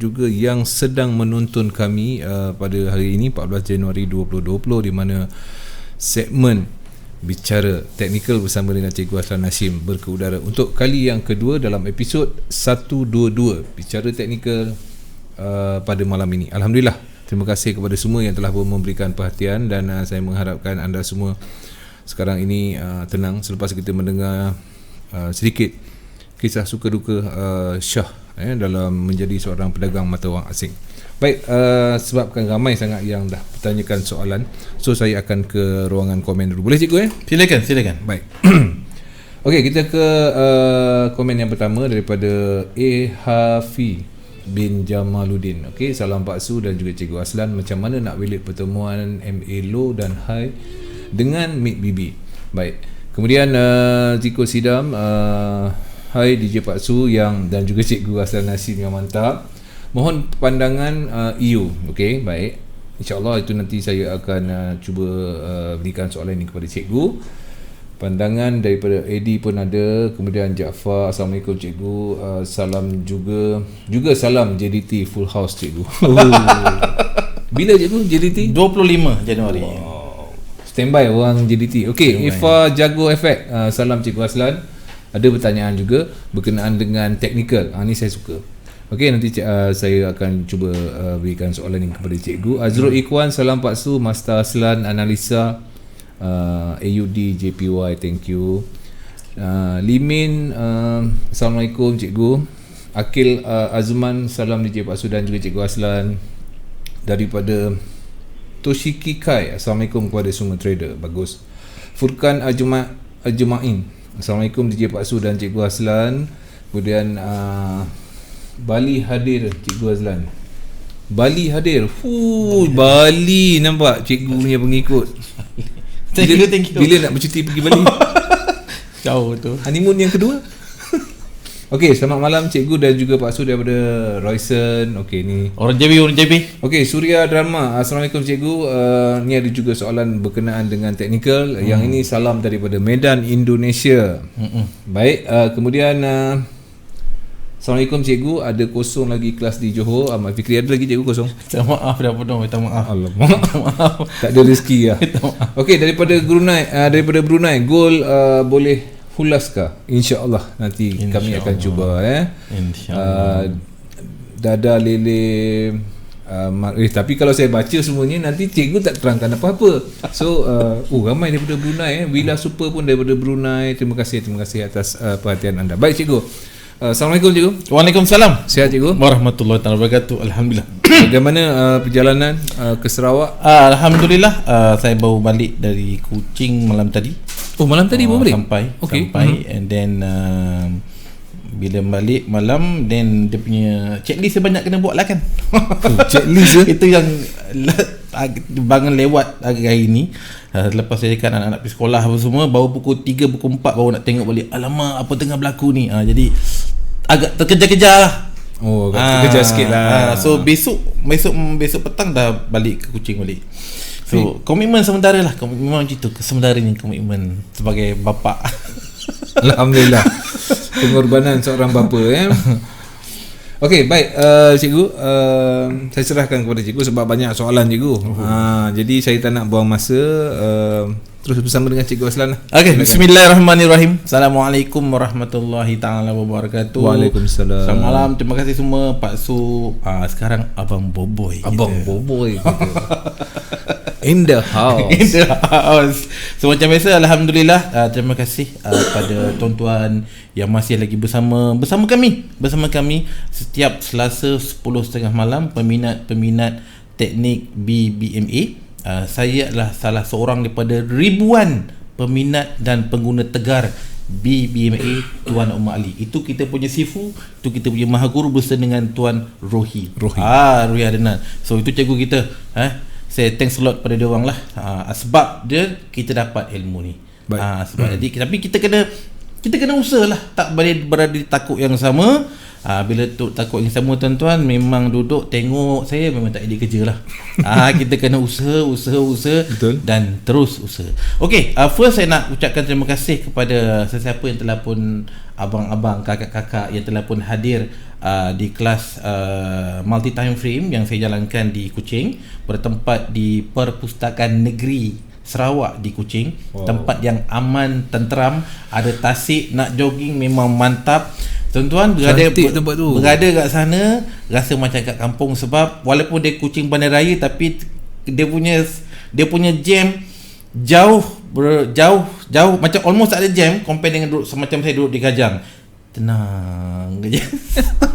juga yang sedang menonton kami pada hari ini 14 Januari 2020, di mana segmen Bicara Teknikal bersama dengan Cikgu Aslan Hashim berkeudara untuk kali yang kedua dalam episod 122 Bicara Teknikal pada malam ini. Alhamdulillah, terima kasih kepada semua yang telah memberikan perhatian, dan saya mengharapkan anda semua sekarang ini tenang selepas kita mendengar sedikit kisah suka duka Syah dalam menjadi seorang pedagang mata wang asing. Baik, sebabkan ramai sangat yang dah bertanyakan soalan, so saya akan ke ruangan komen dulu. Boleh cikgu? Silakan. Baik. Okey, kita ke komen yang pertama daripada Hafi bin Jamaluddin. Okey, salam Pak Su dan juga Cikgu Aslan. Macam mana nak relate pertemuan MA Low dan High dengan Mid BB? Baik. Kemudian Ziko Sidam, hai DJ Pak Su dan juga Cikgu Aslan Hashim yang mantap. Mohon pandangan EU. Okey, baik. InsyaAllah itu nanti saya akan cuba berikan soalan ini kepada cikgu. Pandangan daripada Eddie pun ada. Kemudian Jaafar, Assalamualaikum cikgu. Salam juga salam JDT Full House cikgu. Bila cikgu JDT? 25 Januari. Wow. Standby orang JDT. Okey, Ifa Jago Effect. Salam Cikgu Aslan. Ada pertanyaan juga berkenaan dengan teknikal. Ni saya suka. Okey, nanti saya akan cuba berikan soalan ini kepada cikgu. Azrul Ikhwan, salam Pak Su, Master Aslan, Analisa, AUD, JPY, thank you. Limin, Assalamualaikum cikgu. Akil Azman, salam DJ Pak Su dan juga Cikgu Aslan. Daripada Toshiki Kai, Assalamualaikum kepada semua trader. Bagus. Furkan Ajmain, Assalamualaikum DJ Pak Su dan Cikgu Aslan. Kemudian Bali hadir Cikgu Azlan. Bali hadir. Bali, nampak cikgu punya pengikut. Thank you. Bila nak bercuti pergi Bali? Jauh tu. Honeymoon yang kedua. Okey, selamat malam cikgu dan juga Pak Su daripada Royson. Okey, ni Orang JB. Okey, Surya Dharma, Assalamualaikum cikgu. Ni ada juga soalan berkenaan dengan teknikal. Yang ini salam daripada Medan, Indonesia. Baik, kemudian Assalamualaikum cikgu, ada kosong lagi kelas di Johor. Ahmad Fikri, ada lagi cikgu kosong? Minta maaf dah penuh, minta maaf. Alamak. Tak ada rezeki lah. Okey, daripada Brunei, Gol boleh hulaskah? InsyaAllah nanti kami akan cuba. InsyaAllah. Dada Lele, tapi kalau saya baca semuanya nanti cikgu tak terangkan apa-apa. So ramai daripada Brunei. Wila Super pun daripada Brunei. Terima kasih atas perhatian anda. Baik cikgu. Assalamualaikum cikgu. Waalaikumsalam. Sihat cikgu? Warahmatullahi wabarakatuh. Alhamdulillah. Bagaimana perjalanan ke Sarawak? Alhamdulillah, saya baru balik dari Kuching malam tadi. Oh, malam tadi baru balik? Sampai and then bila balik malam, then dia punya checklist banyak kena buat lah kan. Checklist itu yang bangun lewat hari ni. Lepas saya kan anak-anak pergi sekolah apa semua, baru pukul 3, pukul 4 baru nak tengok balik. Alamak, apa tengah berlaku ni. Jadi agak terkejar-kejar lah. Oh, terkejar sikit lah. So besok petang dah balik ke Kuching balik. So komitmen sementara lah. Memang macam tu, sementara ni komitmen sebagai bapa. Alhamdulillah. Pengorbanan seorang bapa. Okey, baik cikgu, saya serahkan kepada cikgu sebab banyak soalan cikgu. Jadi saya tak nak buang masa, terus bersama dengan Cikgu Aslan. Okey, bismillahirrahmanirrahim. Assalamualaikum warahmatullahi taala wabarakatuh. Waalaikumsalam. Selamat malam, terima kasih semua Pak Su. Sekarang Abang Boboy. Boboy kita. In the house. So macam biasa, alhamdulillah, terima kasih pada tuan-tuan yang masih lagi bersama kami setiap Selasa 10.30 malam, peminat teknik BBMA. Saya adalah salah seorang daripada ribuan peminat dan pengguna tegar BBMA Tuan Umar Ali. Itu kita punya sifu, itu kita punya mahaguru bersama dengan Tuan Rohi Adnan. So itu cikgu kita. Saya thanks a lot pada dia orang lah. Sebab dia kita dapat ilmu ni. Sebab jadi tapi kita kena usahalah, tak boleh berada di takut yang sama. Bila tu takut yang sama tuan-tuan, memang duduk tengok saya memang tak ada kerja lah. Kita kena usaha Betul. dan terus usaha. Okey, first saya nak ucapkan terima kasih kepada sesiapa yang telah pun, abang-abang, kakak-kakak yang telah pun hadir di kelas multi time frame yang saya jalankan di Kuching, bertempat di Perpustakaan Negeri Sarawak di Kuching. Tempat yang aman, tenteram, ada tasik, nak jogging memang mantap. Tuan-tuan berada kat sana rasa macam kat kampung, sebab walaupun dia Kuching Bandaraya tapi dia punya jam jauh macam almost tak ada jam compare dengan duduk semacam saya duduk di Kajang. Tenang je.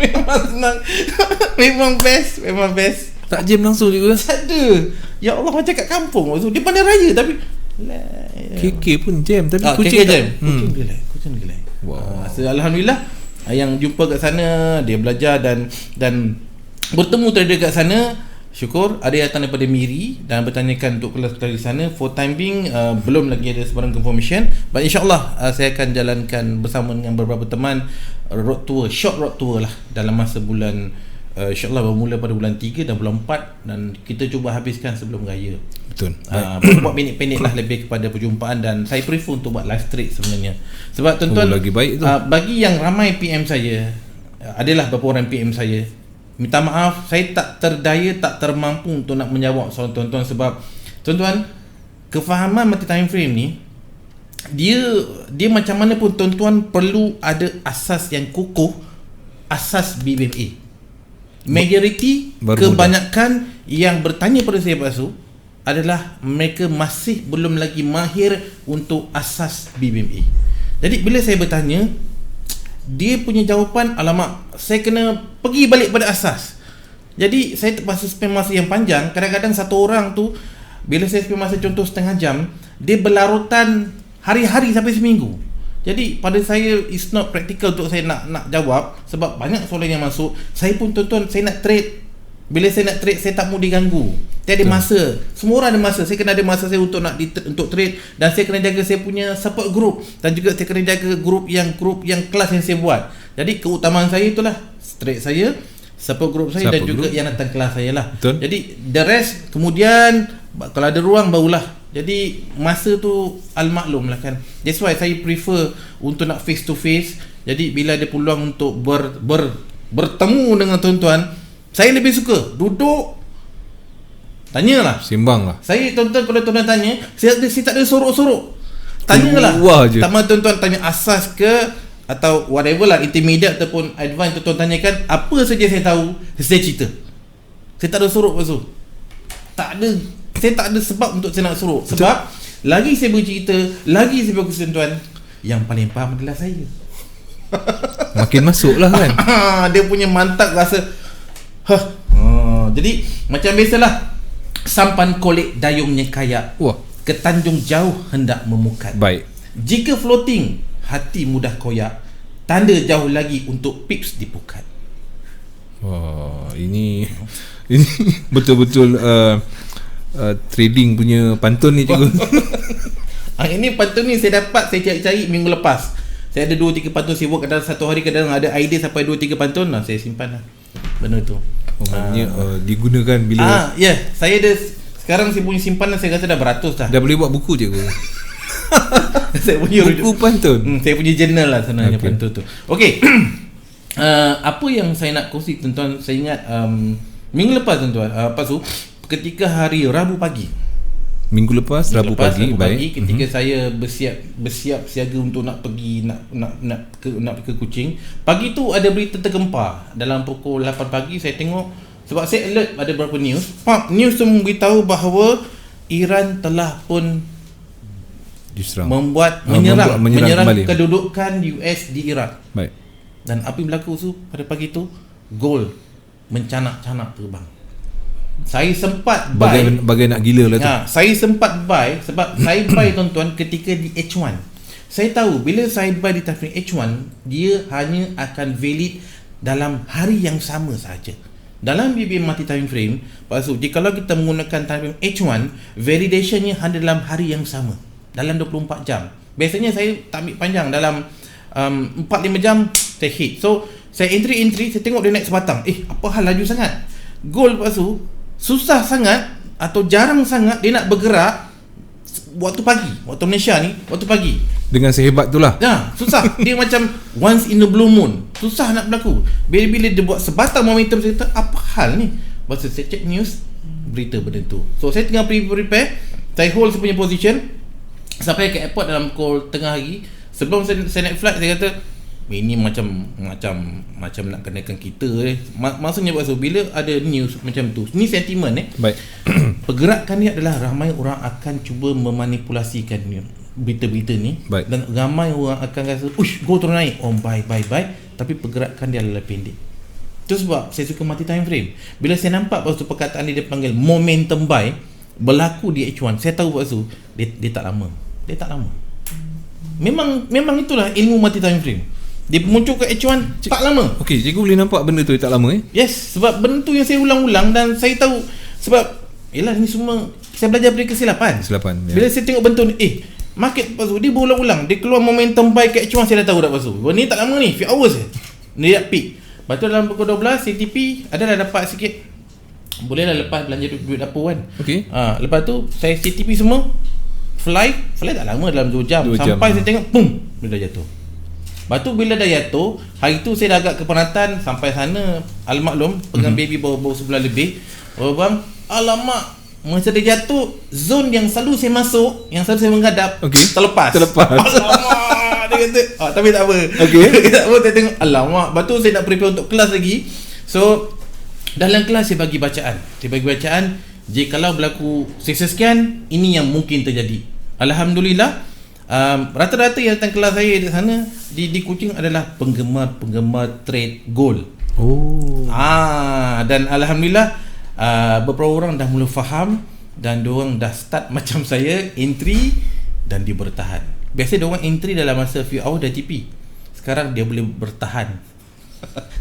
Memang tenang. Memang best. Tak jam langsung juga. Tak ada. Ya Allah, macam kat kampung. Maksud dia Bandaraya tapi KK pun jam tapi Kuching jam. Kuching relax. Wow. Alhamdulillah yang jumpa kat sana, dia belajar dan bertemu trader kat sana. Syukur ada yang datang daripada Miri dan bertanyakan untuk kelas di sana. For time being belum lagi ada sebarang confirmation, but insyaAllah saya akan jalankan bersama dengan beberapa teman road tour, short road tour lah dalam masa bulan insyaAllah bermula pada bulan 3 dan bulan 4, dan kita cuba habiskan sebelum raya. Betul. Buat pendek-pendek lah, lebih kepada perjumpaan, dan saya prefer untuk buat live street sebenarnya. Sebab tuan-tuan, lagi baik tu. Bagi yang ramai PM saya, adalah beberapa orang PM saya, minta maaf saya tak terdaya, tak termampu untuk nak menjawab soalan tuan-tuan. Sebab tuan-tuan, kefahaman multi time frame ni, dia macam mana pun tuan-tuan perlu ada asas yang kukuh, asas BBMA. Majoriti, kebanyakan yang bertanya pada saya Pak Su adalah mereka masih belum lagi mahir untuk asas BBMA. Jadi bila saya bertanya, dia punya jawapan, alamak, saya kena pergi balik pada asas. Jadi saya terpaksa spend masa yang panjang. Kadang-kadang satu orang tu, bila saya spend masa contoh setengah jam, dia berlarutan hari-hari sampai seminggu. Jadi pada saya it's not practical untuk saya nak jawab, sebab banyak soalan yang masuk. Saya pun tuan-tuan, saya nak trade. Bila saya nak trade, saya tak mau diganggu. Saya ada masa. Semua orang ada masa. Saya kena ada masa saya untuk untuk trade, dan saya kena jaga saya punya support group, dan juga saya kena jaga grup yang kelas yang saya buat. Jadi keutamaan saya itulah trade saya, support group saya, dan juga yang datang kelas saya lah. Betul. Jadi the rest kemudian kalau ada ruang barulah. Jadi masa tu al-maklum lah kan. That's why saya prefer untuk nak face to face. Jadi bila ada peluang untuk bertemu dengan tuan-tuan, saya lebih suka duduk, tanyalah, sembang lah. Saya tuan-tuan, kalau tuan-tuan tanya, saya tak ada sorok-sorok. Tanyalah. Tak mahu tuan-tuan tanya asas ke atau whatever lah, intermediate ataupun advance, tuan-tuan tanyakan apa saja saya tahu, saya cerita. Saya tak ada sorok pasal. Saya tak ada sebab untuk saya nak suruh. Sebab lagi saya bercerita, lagi saya bagus tuan-tuan, yang paling faham adalah saya. Makin masuk lah kan. Dia punya mantap rasa. Jadi macam biasalah, sampan kolek dayungnya kayak. Wah. Ke Tanjung jauh hendak memukat. Baik. Jika floating, hati mudah koyak. Tanda jauh lagi untuk pips dipukat. Wah, ini betul-betul trading punya pantun ni cikgu. Ini pantun ni saya dapat, saya cari-cari minggu lepas. Saya ada 2-3 pantun saya buat, kadang satu hari kadang ada idea sampai 2-3 pantun lah, saya simpan lah benda tu. Maknanya digunakan bila saya ada sekarang, saya punya simpanan saya rasa dah beratus dah. Dah boleh buat buku cikgu. Saya punya buku pantun. Saya punya journal lah sebenarnya, pantun tu. Okey. Apa yang saya nak kongsi tuan-tuan, saya ingat minggu lepas tuan-tuan, Pak Su, ketika hari Rabu pagi, minggu lepas Rabu pagi, ketika saya bersiap siaga untuk nak pergi nak ke Kuching. Pagi tu ada berita tergempar. Dalam pukul 8 pagi saya tengok, sebab saya alert ada beberapa news. News tu memberitahu bahawa Iran telah pun menyerang kedudukan US di Iraq. Baik. Dan apa yang berlaku tu pada pagi tu, gold mencanak-canak terbang. Saya sempat buy, bagai nak gila lah tu. Saya sempat buy, sebab saya buy tuan-tuan ketika di H1. Saya tahu bila saya buy di time frame H1, dia hanya akan valid dalam hari yang sama saja. Dalam BBM multi time frame, Pak Su, kalau kita menggunakan time frame H1, validationnya hanya dalam hari yang sama, dalam 24 jam. Biasanya saya tak ambil panjang, dalam 4-5 jam saya hit. So saya entry saya tengok dia naik sebatang. Apa hal laju sangat? Gold lepas tu susah sangat atau jarang sangat dia nak bergerak waktu pagi. Waktu Malaysia ni waktu pagi. Dengan sehebat tu lah. Susah. Dia macam once in the blue moon. Susah nak berlaku. Bila dia buat sebatang momentum, saya kata apa hal ni? Lepas tu saya check news, berita benda tu. So saya tengah prepare, saya hold saya punya position sampai ke airport dalam pukul tengah hari. Sebelum saya naik flight, saya kata ini macam nak kenakan kita maksudnya pasal bila ada news macam tu, ni sentimen baik. Pergerakan ni adalah ramai orang akan cuba memanipulasikan berita-berita ni. Baik. Dan ramai orang akan rasa go turun naik, buy, tapi pergerakan dia adalah pendek. Itu sebab saya suka mati time frame. Bila saya nampak pasal perkataan dia panggil momentum buy berlaku di H1, saya tahu pasal dia tak lama. Memang itulah ilmu mati time frame. Dia muncul ke H1 tak lama. Okey, cikgu boleh nampak benda tu tak lama Yes, sebab benda tu yang saya ulang-ulang dan saya tahu sebab yelah ni semua saya belajar dari kesilapan. Bila saya tengok benda ni, market lepas tu dia berulang-ulang, dia keluar momentum buy ke H1, saya dah tahu dah lepas tu. Ni tak lama ni, few hours dia peak. Lepas tu dalam pukul 12 CTP adalah dapat sikit. Bolehlah lepas belanja duit dapur kan. Okey. Lepas tu saya CTP semua fly tak lama, dalam 2 jam. Sampai saya tengok dia dah jatuh. Lepas tu bila dah jatuh, hari tu saya dah agak kepenatan sampai sana, almaklum pegang baby baru sebulan lebih. Bang, alamak, masa dia jatuh, zone yang selalu saya masuk, yang selalu saya menghadap, terlepas. Alamak, dia kata, tapi tak apa. Tak apa, saya tengok, alamak. Lepas tu saya nak prepare untuk kelas lagi. So dalam kelas saya bagi bacaan. Jikalau berlaku sekian, ini yang mungkin terjadi. Alhamdulillah, rata-rata yang datang kelas saya di sana di Kuching adalah penggemar trade gold. Dan alhamdulillah beberapa orang dah mula faham dan diorang dah start macam saya, entry dan dia bertahan. Biasa diorang entry dalam masa few hours dah TP. Sekarang dia boleh bertahan.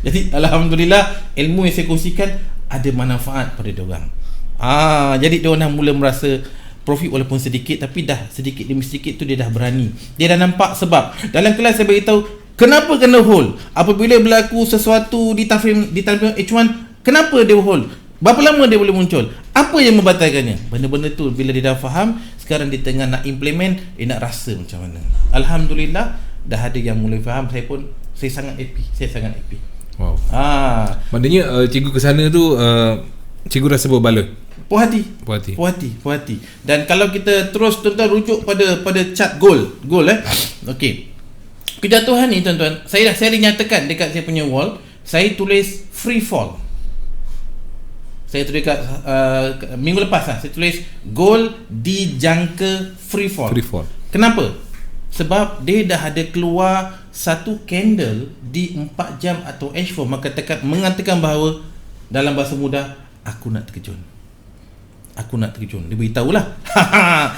Jadi alhamdulillah ilmu yang saya kongsikan ada manfaat pada diorang. Jadi diorang dah mula merasa profit walaupun sedikit, tapi dah sedikit demi sedikit tu dia dah berani. Dia dah nampak sebab. Dalam kelas saya beritahu kenapa kena hold. Apabila berlaku sesuatu di time H1, kenapa dia hold? Berapa lama dia boleh muncul? Apa yang membatalkannya? Benda-benda tu bila dia dah faham, sekarang dia tengah nak implement, dia nak rasa macam mana. Alhamdulillah dah ada yang mulai faham. Saya sangat happy. Wow. Maknanya cikgu ke sana tu cikgu rasa berbala. Puas hati. Dan kalau kita terus tuan-tuan rujuk pada chart gold. Okey. Kejatuhan ni tuan-tuan, saya nyatakan dekat saya punya wall, saya tulis free fall. Saya tulis dekat minggu lepas saya tulis gold dijangka free fall. Kenapa? Sebab dia dah ada keluar satu candle di 4 jam atau H4 mengatakan bahawa dalam bahasa mudah, aku nak terkejun. Dia beritahulah.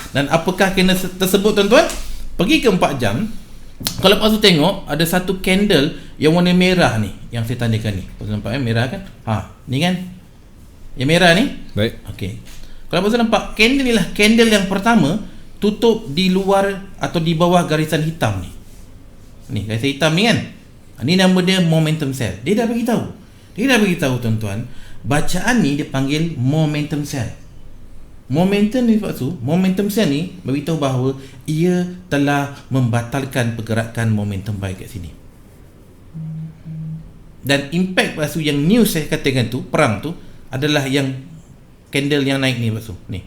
Dan apakah candle tersebut tuan-tuan? Pergi ke 4 jam. Kalau lepas tu tengok ada satu candle yang warna merah ni, yang saya tandakan ni. Nampak merah kan? Ni kan? Yang merah ni? Baik. Okey. Kalau lepas tu nampak candle ni lah candle yang pertama tutup di luar atau di bawah garisan hitam ni. Ni garisan hitam ni kan? Ni nama dia momentum sell. Dia dah beritahu tuan-tuan, bacaan ni dia panggil momentum sell. Momentum sell ni beritahu bahawa ia telah membatalkan pergerakan momentum buy kat sini. Dan impact lepas tu yang news saya katakan tu, perang tu adalah yang candle yang naik ni lepas tu. Ni.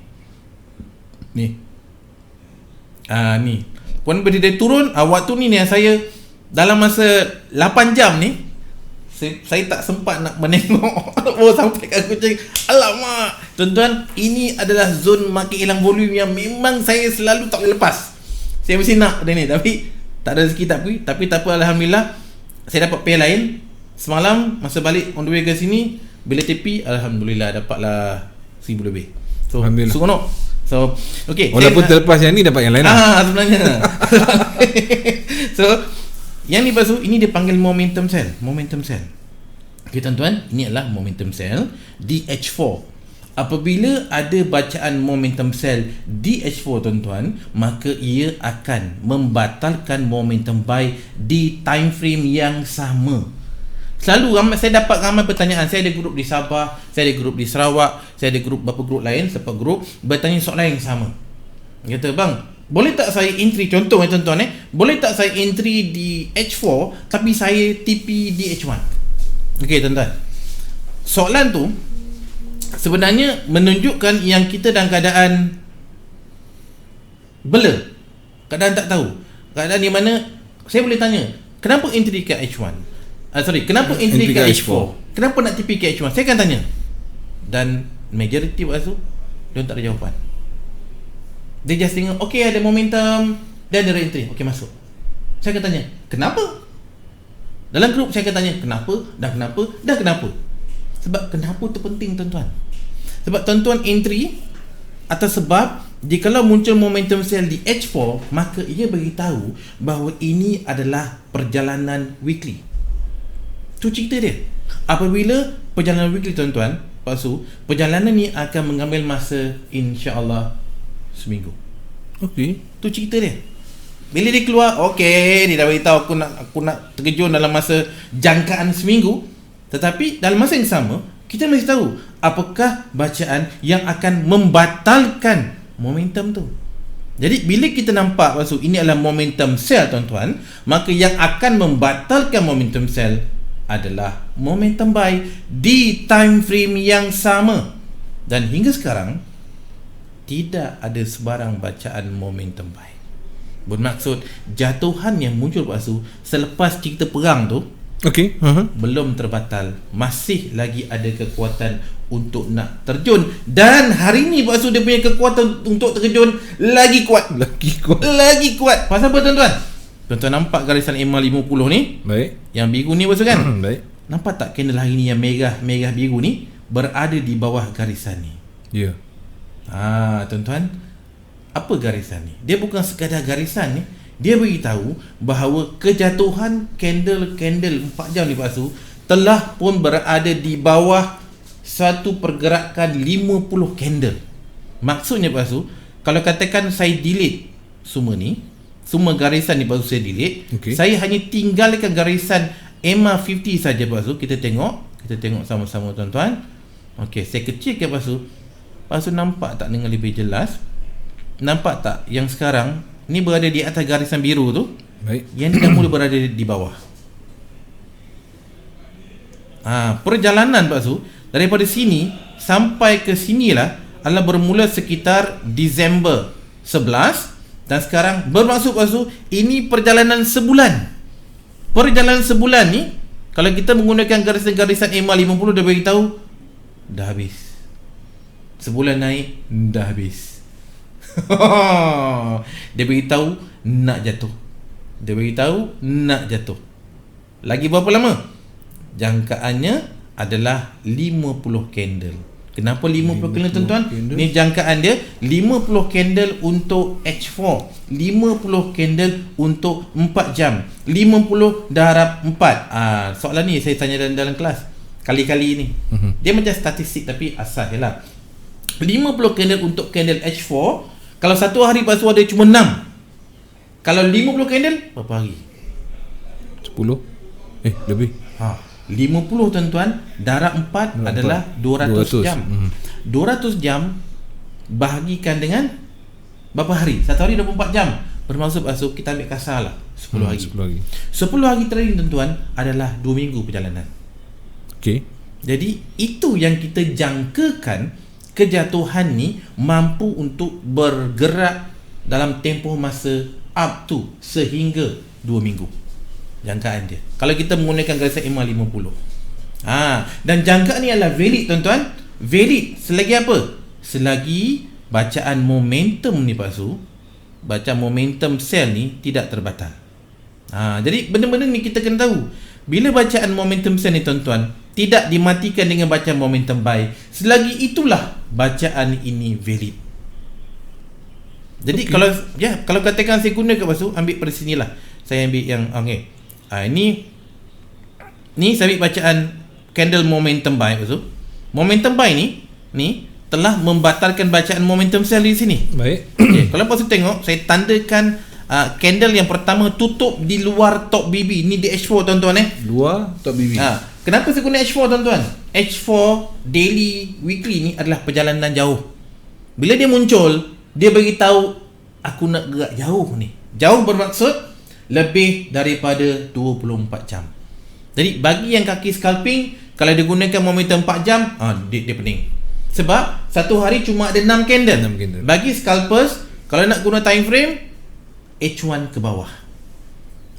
Puan berdiri turun, waktu ni yang saya dalam masa 8 jam ni saya tak sempat nak menengok sampai kat Kuching. Alamak, tuan-tuan, ini adalah zone market hilang volume yang memang saya selalu tak boleh lepas. Saya mesti nak dia ni, tapi tak ada rezeki tapi tak apa. Alhamdulillah saya dapat pair lain. Semalam masa balik on the way ke sini, bila TP, alhamdulillah dapatlah 1000 lebih. So seronok. So okey, walaupun terlepas yang ni dapat yang lain sebenarnya. So yang ni pasal ini dia panggil momentum sell. Okey tuan-tuan, ini adalah momentum sell di H4. Apabila ada bacaan momentum sell di H4 tuan-tuan, maka ia akan membatalkan momentum buy di time frame yang sama. Selalu saya dapat ramai pertanyaan. Saya ada grup di Sabah, saya ada grup di Sarawak, saya ada grup beberapa grup lain, sepak grup bertanya soalan yang sama. Kata, bang, boleh tak saya entry, contoh tuan-tuan, boleh tak saya entry di H4 tapi saya TP di H1? Okey tuan-tuan, soalan tu sebenarnya menunjukkan yang kita dalam keadaan blur, keadaan tak tahu, keadaan di mana saya boleh tanya, kenapa entry ke H1? Kenapa entry ke H4? Kenapa nak TP ke H1? Saya akan tanya. Dan majority waktu tu dia tak ada jawapan. Dia just tengok, okay ada momentum, dan ada entry, okay masuk. Saya akan tanya, kenapa? Dalam grup saya akan tanya, kenapa, dan kenapa, dan kenapa. Sebab kenapa tu penting tuan-tuan. Sebab tuan-tuan entry atas sebab jikalau muncul momentum sell di H4, maka ia beritahu bahawa ini adalah perjalanan weekly. Tu cerita dia. Apabila perjalanan weekly tuan-tuan, Pak Su, perjalanan ni akan mengambil masa insya-Allah seminggu. Okey, tu cerita dia. Bila dia keluar, okey, dia dah beritahu aku nak terkejut dalam masa jangkaan seminggu. Tetapi dalam masa yang sama, kita mesti tahu apakah bacaan yang akan membatalkan momentum tu. Jadi bila kita nampak Pak Su, ini adalah momentum sell tuan-tuan, maka yang akan membatalkan momentum sell adalah momentum buy di time frame yang sama. Dan hingga sekarang tidak ada sebarang bacaan momentum buy. Bermaksud jatuhan yang muncul Pak Su selepas cerita perang tu, okey, belum terbatal, masih lagi ada kekuatan untuk nak terjun. Dan hari ni Pak Su dia punya kekuatan untuk terjun lagi kuat. Lagi kuat. Pasal apa tuan-tuan? Tuan-tuan nampak garisan EMA 50 ni? Baik. Yang biru ni Pak Su kan? Baik. Nampak tak candle hari ni yang merah biru ni berada di bawah garisan ni? Ya. Tuan-tuan, apa garisan ni? Dia bukan sekadar garisan ni. Dia beritahu bahawa kejatuhan candle 4 jam ni Pak Su telah pun berada di bawah satu pergerakan 50 candle. Maksudnya Pak Su, kalau katakan saya delete semua ni, semua garisan ni Pak Su saya delete, saya hanya tinggalkan garisan EMA 50 saja Pak Su. Kita tengok sama-sama tuan-tuan. Okey, saya kecilkan Pak Su. Pak Su nampak tak dengan lebih jelas? Nampak tak yang sekarang ni berada di atas garisan biru tu? Baik. Yang ni dah mula berada di bawah. Perjalanan Pak Su daripada sini sampai ke sinilah adalah bermula sekitar Disember 11, dan sekarang bermaksud Pak Su ini perjalanan sebulan. Perjalanan sebulan ni kalau kita menggunakan garisan EMA 50 dia beritahu dah habis. Sebulan naik dah habis. Dia beritahu nak jatuh. Dia beritahu nak jatuh. Lagi berapa lama? Jangkaannya adalah 50 candle. Kenapa 50 candle tuan-tuan? Ni jangkaan dia 50 candle untuk H4, 50 candle untuk 4 jam, 50 darab 4. Soalan ni saya tanya dalam kelas kali-kali ni. Dia macam statistik tapi asal je lah. 50 candle untuk candle H4, kalau satu hari Pak Su ada cuma 6. Kalau 50 candle berapa hari? 10. Lebih. 50 tuan-tuan darab 4 adalah 200 jam. 200 jam bahagikan dengan berapa hari? Satu hari 24 jam. Bermaksud Pak Su kita ambil kasar lah 10 hari. 10 hari terakhir tuan-tuan adalah 2 minggu perjalanan. Okey. Jadi itu yang kita jangkakan kejatuhan ni mampu untuk bergerak dalam tempoh masa up to sehingga 2 minggu. Jangkaan dia kalau kita menggunakan garisan EMA 50. Dan jangkaan ni adalah valid tuan-tuan. Valid selagi apa? Selagi bacaan momentum ni Pak Su, bacaan momentum sell ni tidak terbatal. Jadi benda-benda ni kita kena tahu. Bila bacaan momentum sell ni tuan-tuan tidak dimatikan dengan bacaan momentum buy, selagi itulah bacaan ini valid. Jadi kalau katakan saya guna kat Pak Su, ambil pada sinilah. Saya ambil yang ni saya ambil bacaan candle momentum buy Pak Su. Momentum buy ni telah membatalkan bacaan momentum sell di sini. Baik. Okay, kalau pasal tengok, saya tandakan candle yang pertama tutup di luar top BB. Ni di H4 tuan-tuan Luar top BB. Kenapa saya guna H4 tuan-tuan? H4 daily, weekly ni adalah perjalanan jauh. Bila dia muncul, dia bagi tahu aku nak gerak jauh ni. Jauh bermaksud lebih daripada 24 jam. Jadi bagi yang kaki scalping, kalau dia gunakan momentum 4 jam, dia pening. Sebab satu hari cuma ada 6 candle. Bagi scalpers, kalau nak guna time frame, H1 ke bawah.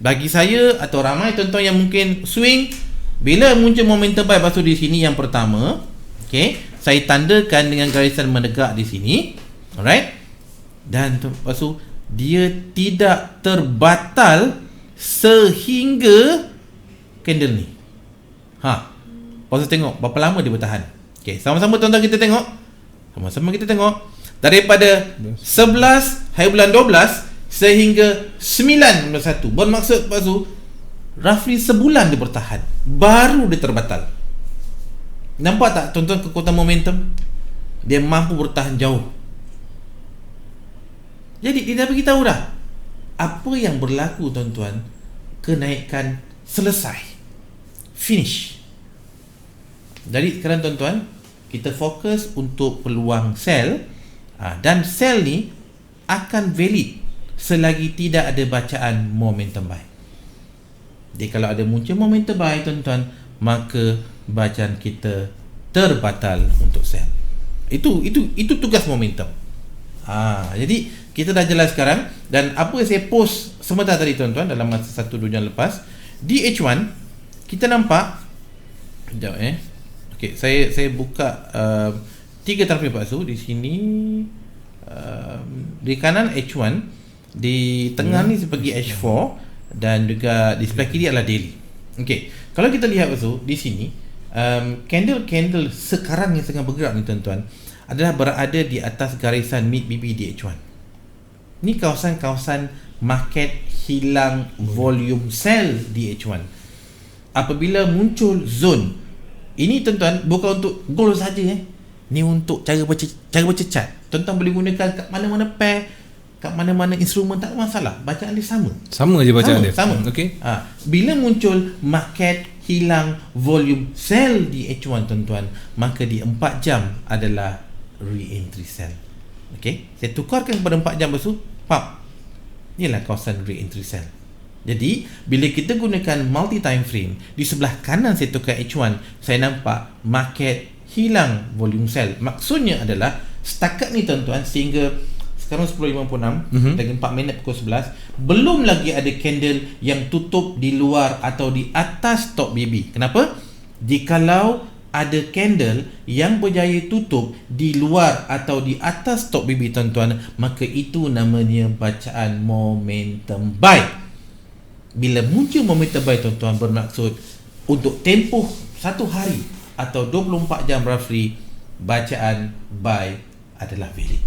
Bagi saya atau ramai tuan-tuan yang mungkin swing, bila muncul momentum buy, lepas tu di sini yang pertama, okay, saya tandakan dengan garisan menegak di sini. Alright. Dan lepas tu dia tidak terbatal sehingga candle ni. Lepas tu tengok berapa lama dia bertahan. Okay, sama-sama tuan-tuan kita tengok. Sama-sama kita tengok. Daripada 11 hari bulan 12 sehingga 9 bulan 1. Bermaksud lepas tu roughly sebulan dia bertahan, baru dia terbatal. Nampak tak tuan-tuan kekuatan momentum? Dia mampu bertahan jauh. Jadi dia dah beritahu dah apa yang berlaku tuan-tuan. Kenaikan selesai, finish. Jadi sekarang tuan-tuan, kita fokus untuk peluang sell, dan sell ni akan valid selagi tidak ada bacaan momentum buy. Jadi kalau ada muncul momentum buy tuan-tuan, maka bacaan kita terbatal untuk sell. Itu tugas momentum. Jadi kita dah jelas sekarang. Dan apa yang saya post sebentar tadi tuan-tuan, dalam masa 1-2 jam lepas, di H1 kita nampak, sekejap okay, saya buka 3 taraf palsu di sini, di kanan H1, di tengah ni seperti H4, dan juga di sebelah kiri adalah daily. Okay, kalau kita lihat palsu di sini, candle sekarang yang sedang bergerak ni tuan-tuan adalah berada di atas garisan mid BB di H1. Ni kawasan-kawasan market hilang volume sell di H1. Apabila muncul zone ini tuan-tuan, bukan untuk gold saja ni untuk cara baca chart. Tuan-tuan boleh gunakan kat mana-mana pair, kat mana-mana instrumen, tak ada masalah. Bacaan dia sama je bacaan dia. Sama. Okey. Bila muncul market hilang volume sell di H1 tuan-tuan, maka di 4 jam adalah re-entry sell. Okey. Saya tukarkan kepada 4 jam lepas tu, inilah kawasan re-entry sell. Jadi bila kita gunakan multi time frame, di sebelah kanan saya tukar H1, saya nampak market hilang volume sell. Maksudnya adalah setakat ni tuan-tuan, sehingga sekarang 10.56 dengan 4 minit pukul 11, belum lagi ada candle yang tutup di luar atau di atas top BB. Kenapa? Jikalau ada candle yang berjaya tutup di luar atau di atas top BB tuan-tuan, maka itu namanya bacaan momentum buy. Bila muncul momentum buy tuan-tuan, bermaksud untuk tempoh 1 hari atau 24 jam roughly, bacaan buy adalah valid.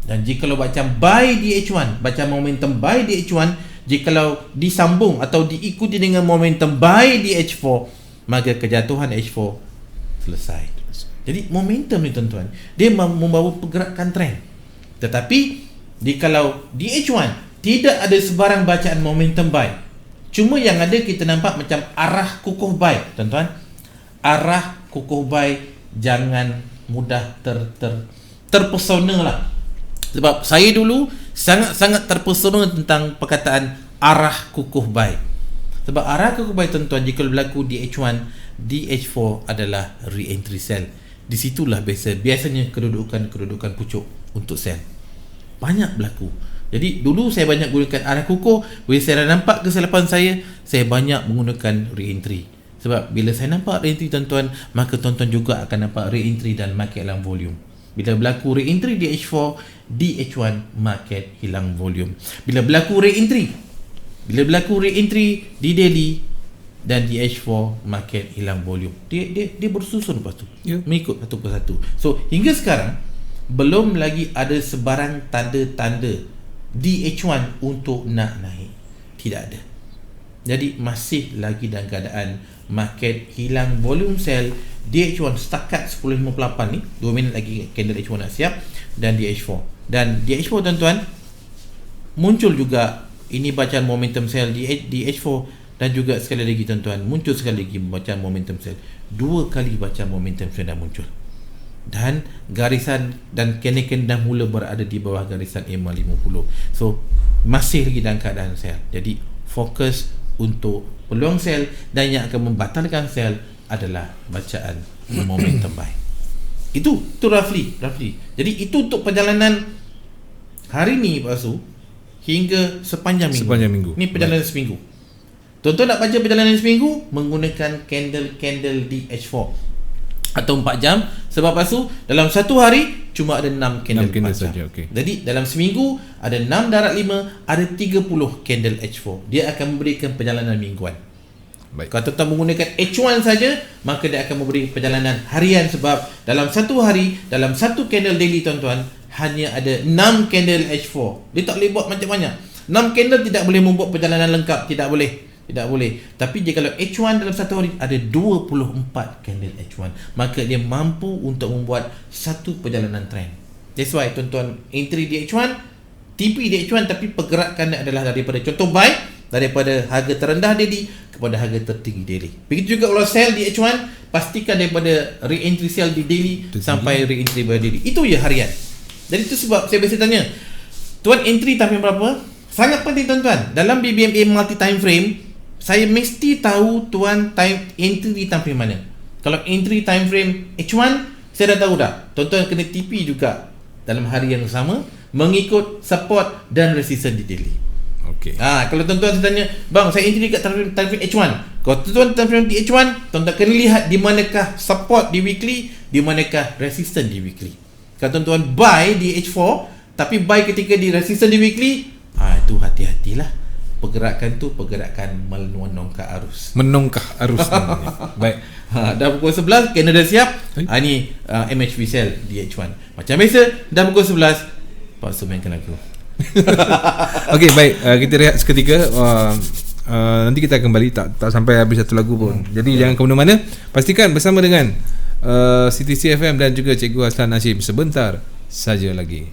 Dan jikalau bacaan buy di H1, bacaan momentum buy di H1, jikalau disambung atau diikuti dengan momentum buy di H4, maka kejatuhan H4 selesai. Jadi momentum ni tuan-tuan, dia membawa pergerakan trend. Tetapi jikalau di H1 tidak ada sebarang bacaan momentum buy, cuma yang ada kita nampak macam arah kukuh buy tuan-tuan. Arah kukuh buy, jangan mudah terpesona lah. Sebab saya dulu sangat terpesona tentang perkataan arah kukuh buy. Sebab arah kukuh buy tuan-tuan, jika berlaku di H1, di H4 adalah re-entry sell. Di situlah biasanya kedudukan pucuk untuk sell banyak berlaku. Jadi dulu saya banyak gunakan arah kukuh. Bila saya dah nampak kesilapan saya banyak menggunakan re-entry. Sebab bila saya nampak re-entry tuan-tuan, maka tuan-tuan juga akan nampak re-entry dan market hilang volume. Bila berlaku re-entry di H4, di H1 market hilang volume. Bila berlaku re-entry di daily dan di H4, market hilang volume. Dia bersusun lepas tu, mengikut satu persatu. So hingga sekarang belum lagi ada sebarang tanda-tanda di H1 untuk nak naik. Tidak ada. Jadi masih lagi dalam keadaan market hilang volume sell. DH1 setakat 10.58 ni, 2 minit lagi candle H1 nak siap, dan DH4. Dan DH4 tuan-tuan, muncul juga ini bacaan momentum sell di DH4, dan juga sekali lagi tuan-tuan, muncul sekali lagi bacaan momentum sell. 2 kali bacaan momentum sell dah muncul. Dan garisan dan candle dah mula berada di bawah garisan EMA 50. So masih lagi dalam keadaan sell. Jadi fokus untuk peluang sell, dan yang akan membatalkan sell adalah bacaan momentum buy. Itu roughly. Jadi itu untuk perjalanan hari ni Pak Su hingga sepanjang minggu. Ni perjalanan seminggu. Tuan-tuan nak baca perjalanan seminggu menggunakan candle DH4 atau 4 jam, sebab Pak Su dalam satu hari cuma ada 6 candle saja. Okay. Jadi dalam seminggu ada 6 darat 5, ada 30 candle H4. Dia akan memberikan perjalanan mingguan. Baik. Kalau tuan-tuan menggunakan H1 saja, maka dia akan memberi perjalanan harian, sebab dalam satu hari, dalam satu candle daily tuan-tuan, hanya ada 6 candle H4. Dia tak boleh buat macam banyak. 6 candle tidak boleh membuat perjalanan lengkap, tidak boleh. Tapi jika kalau H1 dalam satu hari ada 24 candle H1, maka dia mampu untuk membuat satu perjalanan trend. That's why tuan-tuan entry di H1, TP di H1, tapi pergerakan adalah daripada contoh buy, daripada harga terendah daily kepada harga tertinggi daily. Begitu juga kalau sell di H1, pastikan daripada re-entry sell di daily sampai re-entry pada daily. Itu ya harian. Jadi itu sebab saya biasa tanya, tuan entry time frame berapa? Sangat penting tuan-tuan. Dalam BBMA multi time frame, saya mesti tahu tuan time entry di time frame mana. Kalau entry time frame H1, saya dah tahu dah. Tuan-tuan kena TP juga dalam hari yang sama, mengikut support dan resistance di daily. Okey. Kalau tuan-tuan tanya, bang, saya entry kat time frame H1. Kalau tuan-tuan time frame di H1, tuan-tuan kena lihat di manakah support di weekly, di manakah resistance di weekly. Kalau tuan-tuan buy di H4, tapi buy ketika di resistance di weekly, itu hati-hatilah. Pergerakan tu pergerakan menongkah arus. Namanya. Baik. Dah pukul 11, kena dah siap. Ni MHV sell di H1. Macam biasa, dah pukul 11, Pak Su mainkan lagu. Okey, baik, kita rehat seketika. Nanti kita akan kembali, tak sampai habis satu lagu pun. Jadi jangan ke mana-mana. Pastikan bersama dengan CTC FM dan juga Cikgu Aslan Hashim sebentar saja lagi.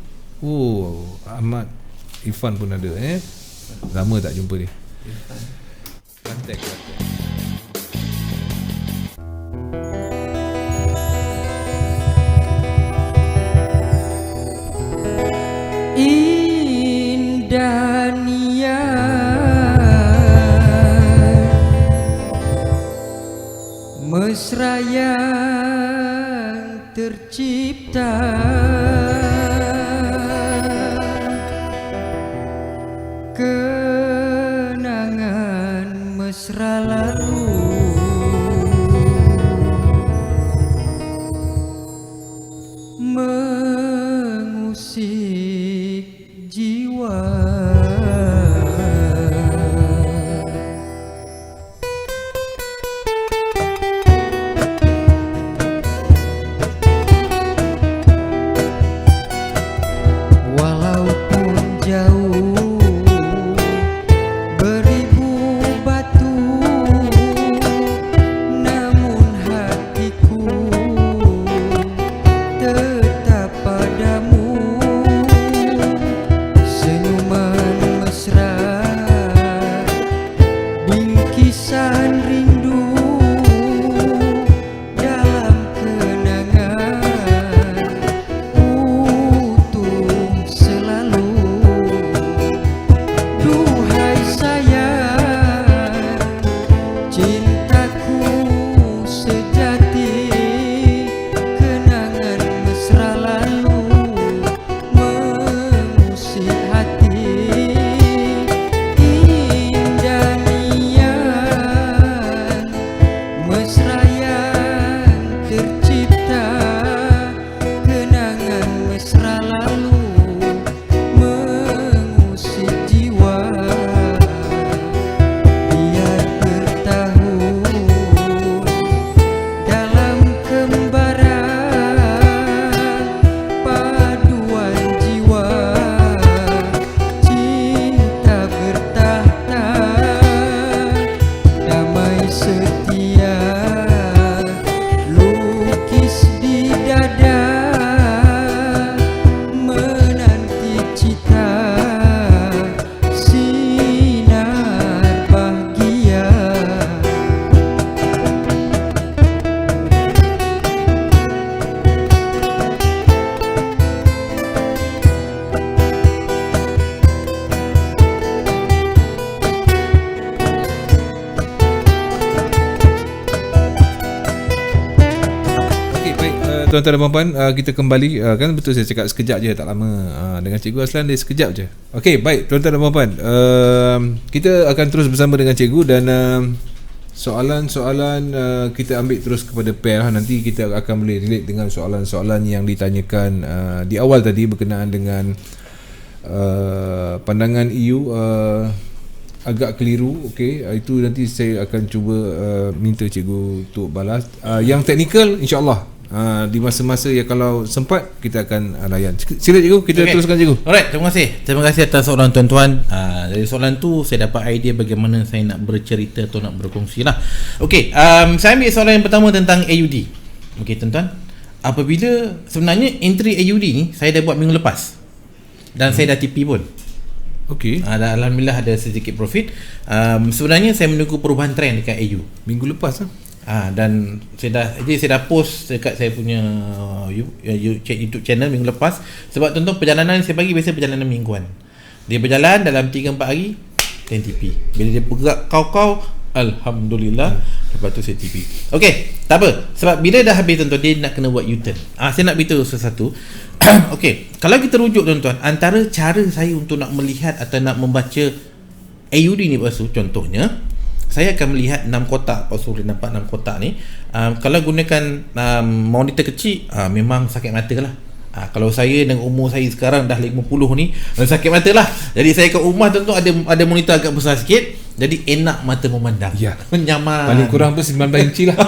Ahmad Irfan pun ada. Lama tak jumpa dia. Lantek. Indah niat mesra yang tercipta, kenangan mesra lalu mengusik jiwa. Walaupun jauh beribu batu, namun hatiku tetap tuan-tuan dan puan-puan, kita kembali, kan betul saya cakap sekejap je, tak lama. Dengan Cikgu Aslan dia sekejap je. Okey, baik tuan-tuan dan puan-puan, kita akan terus bersama dengan Cikgu dan soalan-soalan kita ambil terus kepada pair. Nanti kita akan boleh relate dengan soalan-soalan yang ditanyakan di awal tadi berkenaan dengan pandangan EU agak keliru. Okey, itu nanti saya akan cuba minta cikgu untuk balas. Yang teknikal insya-Allah di masa-masa yang kalau sempat kita akan layan. Sila cikgu, kita teruskan cikgu. Alright, terima kasih atas soalan tuan-tuan. Dari soalan tu saya dapat idea bagaimana saya nak bercerita atau nak berkongsi lah. Okey, saya ambil soalan yang pertama tentang AUD. Okey tuan-tuan, apabila sebenarnya entry AUD ni saya dah buat minggu lepas dan saya dah TP pun. Okey. Alhamdulillah ada sedikit profit. Sebenarnya saya menunggu perubahan trend dekat AU Minggu lepas dan saya dah post dekat saya punya YouTube channel minggu lepas. Sebab tuan-tuan, perjalanan saya bagi biasa perjalanan mingguan. Dia berjalan dalam 3-4 hari 10 TP. Bila dia bergerak kau alhamdulillah, lepas tu saya TP. Okey, tak apa. Sebab bila dah habis tuan-tuan, dia nak kena buat U-turn. Saya nak beritahu sesuatu. Okey, kalau kita rujuk tuan-tuan, antara cara saya untuk nak melihat atau nak membaca AUD ni pasu, contohnya saya akan melihat 6 kotak. Pasu boleh nampak 6 kotak ni. Kalau gunakan monitor kecil, memang sakit mata lah. Kalau saya dengan umur saya sekarang dah 50 ni, sakit mata lah. Jadi saya kat rumah tuan-tuan ada monitor agak besar sikit, jadi enak mata memandang. Ya, nyaman. paling kurang pun 19 inci lah.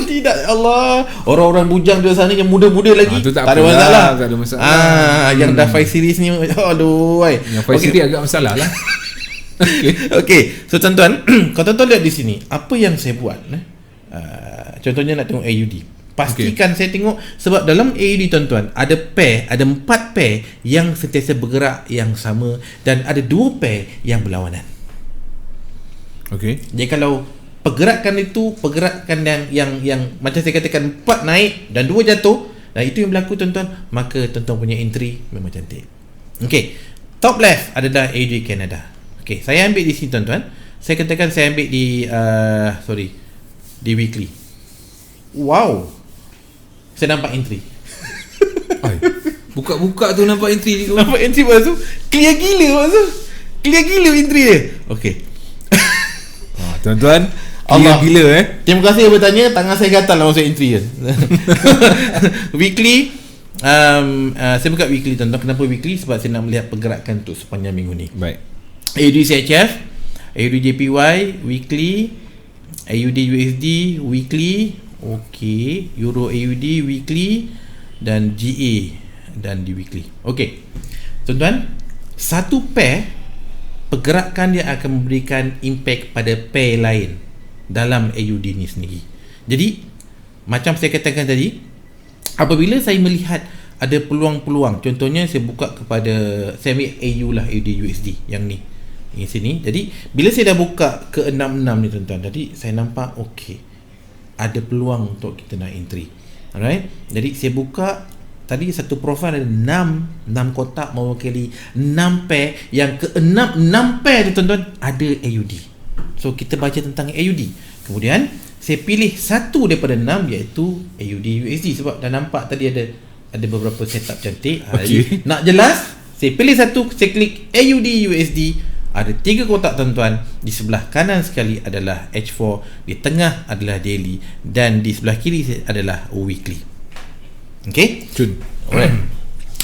Tidak, Allah, orang-orang bujang di sana yang muda-muda lagi, tak ada masalah. Tak ada masalah. Yang dah 5 series ni, aduh, yang 5 series agak masalah lah. Okey, so tuan-tuan, kalau tuan-tuan lihat di sini, apa yang saya buat, contohnya nak tengok AUD, pastikan saya tengok, sebab dalam AUD tuan-tuan ada 4 pair yang sentiasa bergerak yang sama dan ada 2 pair yang berlawanan. Okey. Jadi kalau pergerakan yang macam saya katakan, 4 naik dan 2 jatuh, dan itu yang berlaku tuan-tuan, maka tuan-tuan punya entry memang cantik. Okey, top left adalah AUD Canada. Okey, saya ambil di sini tuan-tuan. Saya katakan saya ambil di di weekly. Wow, saya nampak entry. Buka-buka tu nampak entry. Nampak entry tu clear gila entry dia. Okey. Tuan-tuan, Allah gila Terima kasih bertanya, tangan saya gatal lah masuk entry kan. Weekly, saya buka weekly tuan-tuan. Kenapa weekly? Sebab saya nak melihat pergerakan untuk sepanjang minggu ni. Baik. AUD CHF, AUD JPY weekly, AUD USD weekly, okey, Euro AUD weekly dan GA dan di weekly. Okey. Tuan-tuan, satu pair pergerakan dia akan memberikan impact pada pair lain dalam AUD ni sendiri. Jadi macam saya katakan tadi, apabila saya melihat ada peluang-peluang, contohnya saya buka kepada, saya ambil AU lah, AUD USD yang ni sini. Jadi bila saya dah buka ke 66 ni tuan-tuan, tadi saya nampak okey, ada peluang untuk kita nak entry. Alright, jadi saya buka tadi satu profil ada 6 kotak mewakili 6 pair. Yang ke 6 pair tu tuan-tuan ada AUD. So kita baca tentang AUD. Kemudian saya pilih satu daripada 6, iaitu AUD USD. Sebab dah nampak tadi ada beberapa setup cantik. Jadi, nak jelas, saya pilih satu, saya klik AUD USD. Ada 3 kotak tuan-tuan. Di sebelah kanan sekali adalah H4, di tengah adalah daily, dan di sebelah kiri adalah weekly. Okey? Alright.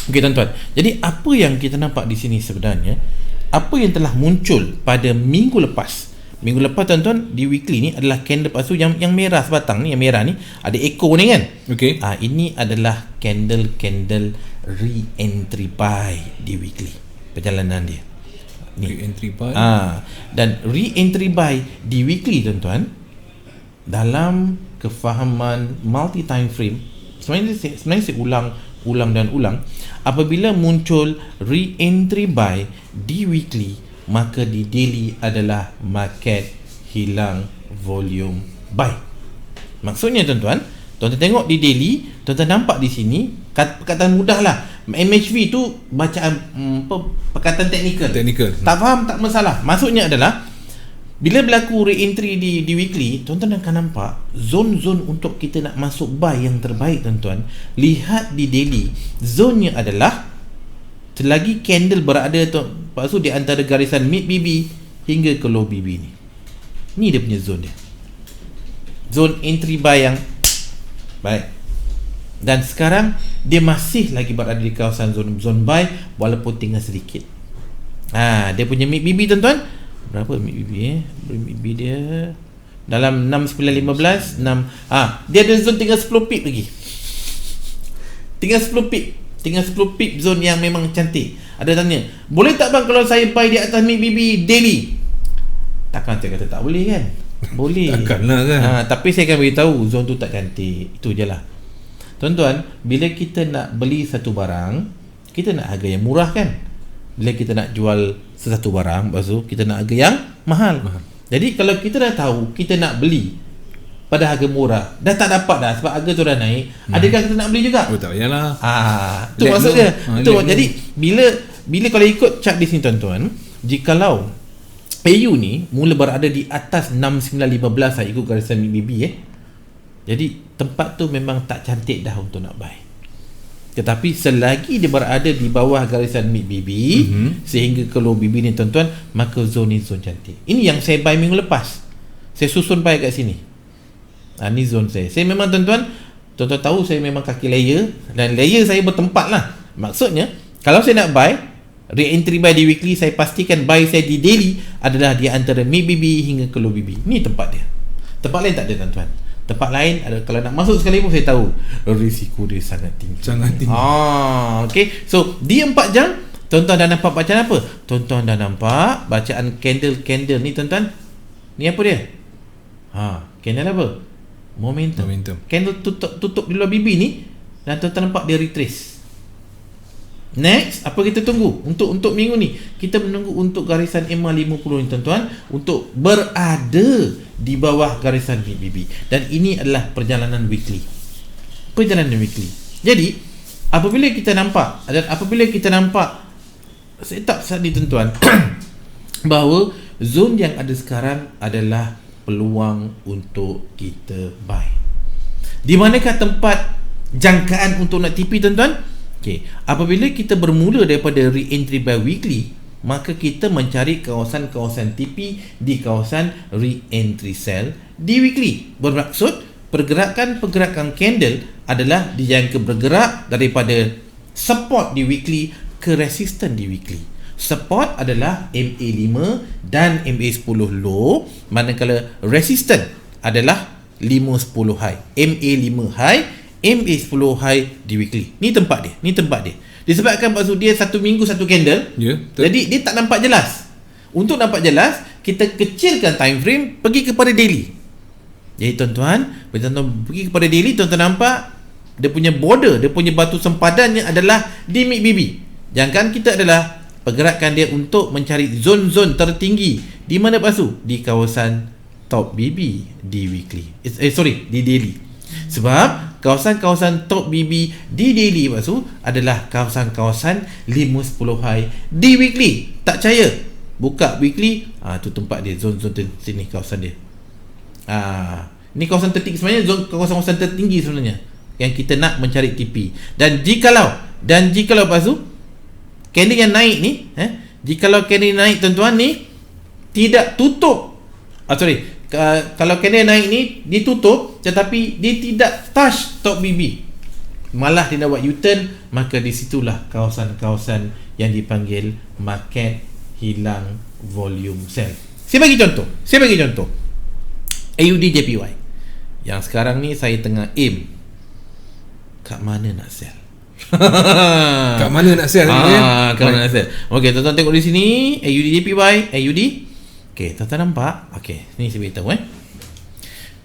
Okey tuan-tuan. Jadi apa yang kita nampak di sini sebenarnya, apa yang telah muncul pada minggu lepas. Minggu lepas tuan-tuan, di weekly ni adalah candle pasu yang merah sebatang ni, yang merah ni ada echo ni kan. Okey. Ini adalah candle re-entry buy di weekly. Perjalanan dia. Ni. Re-entry buy. Dan re-entry buy di weekly tuan-tuan, dalam kefahaman multi time frame, sebenarnya saya ulang, apabila muncul re-entry buy di weekly, maka di daily adalah market hilang volume buy. Maksudnya tuan-tuan tengok di daily, tuan-tuan nampak di sini perkataan mudah lah, MHV tu bacaan perkataan teknikal. Tak faham tak masalah. Maksudnya adalah bila berlaku re-entry di weekly, tuan-tuan akan nampak zon-zon untuk kita nak masuk buy yang terbaik, tuan-tuan. Lihat di daily, zonnya adalah selagi candle berada lepas tu di antara garisan mid BB hingga ke low BB ni. Ni dia punya zone dia. Zone entry buy yang baik. Dan sekarang dia masih lagi berada di kawasan zone buy walaupun tinggal sedikit. Dia punya mid BB, tuan-tuan. Berapa mid BB Mid BB dia dalam 6915 dia ada zone tinggal 10 pip lagi. Tinggal 10 pip zone yang memang cantik. Ada tanya, boleh tak bang kalau saya buy di atas mid BB daily? Takkan saya kata tak boleh kan? Boleh. Takkanlah kan. Tapi saya akan beritahu zone tu tak cantik. Itu je lah. Tuan-tuan, bila kita nak beli satu barang, kita nak harga yang murah kan? Bila kita nak jual sesuatu barang, lepas tu kita nak harga yang mahal. Jadi kalau kita dah tahu kita nak beli pada harga murah, dah tak dapat dah sebab harga tu dah naik, adakah kita nak beli juga? Oh tak payahlah. Itu maksud dia. Jadi bila kalau ikut chart di sini, tuan-tuan, jikalau AU ni mula berada di atas 6915 saya ikut garisan BB jadi tempat tu memang tak cantik dah untuk nak buy. Tetapi selagi dia berada di bawah garisan mid BB sehingga ke low BB ni, tuan-tuan, maka zone ni zone cantik. Ini yang saya buy minggu lepas. Saya susun buy kat sini. Ni zone saya. Saya memang, tuan-tuan tahu saya memang kaki layer dan layer saya bertempat lah. Maksudnya kalau saya nak buy re-entry buy di weekly, saya pastikan buy saya di daily adalah di antara mid BB hingga ke low BB. Ni tempat dia. Tempat lain tak ada, tuan-tuan. Tempat lain ada, kalau nak masuk sekali pun saya tahu risiko dia sangat tinggi. Okay. So di 4 jam tuan-tuan dah nampak bacaan apa? Tuan-tuan dah nampak bacaan candle ni, tuan-tuan. Ni apa dia? Candle apa? Momentum. Candle tutup di luar BB ni dan tuan-tuan nampak dia retrace. Next, apa kita tunggu untuk minggu ni? Kita menunggu untuk garisan EMA 50 ni, tuan-tuan, untuk berada di bawah garisan BB. Dan ini adalah perjalanan weekly. Jadi, apabila kita nampak setup tadi, tuan-tuan, bahawa zone yang ada sekarang adalah peluang untuk kita buy. Di manakah tempat jangkaan untuk nak TP, tuan-tuan? Apabila kita bermula daripada re-entry buy weekly, maka kita mencari kawasan-kawasan TP di kawasan re-entry sell di weekly. Bermaksud pergerakan candle adalah dijangka bergerak daripada support di weekly ke resistance di weekly. Support adalah MA5 dan MA10 low, manakala resistance adalah 510 high. MA5 high, MA10 high di weekly. Ni tempat dia. Disebabkan maksud dia satu minggu satu candle. Jadi dia tak nampak jelas. Untuk nampak jelas, kita kecilkan time frame, pergi kepada daily. Jadi tuan-tuan, bila tuan-tuan pergi kepada daily, tuan-tuan nampak dia punya border, dia punya batu sempadannya adalah di mid BB. Jangan kita adalah pergerakan dia untuk mencari zon-zon tertinggi. Di mana pasu? Di kawasan top BB di weekly. Di daily. Sebab kawasan-kawasan top BB di daily maksud adalah kawasan-kawasan 5-10 high di weekly. Tak percaya? Buka weekly, tu tempat dia, zon-zon sini kawasan dia. Ni kawasan tertinggi sebenarnya, kawasan tertinggi sebenarnya yang kita nak mencari TP. Dan jikalau pasu candle yang naik ni, jikalau candle naik, tuan-tuan, ni tidak tutup. Kalau candle naik ni ditutup tetapi dia tidak touch top BB, malah dia nak buat U-turn, maka di situlah kawasan-kawasan yang dipanggil market hilang volume sell. Saya bagi contoh AUD JPY yang sekarang ni saya tengah aim kat mana nak sell. Kat mana nak sell? Okey, tuan-tuan tengok di sini AUD JPY, AUD. Okey, tuan-tuan nampak? Okey, ni saya beritahu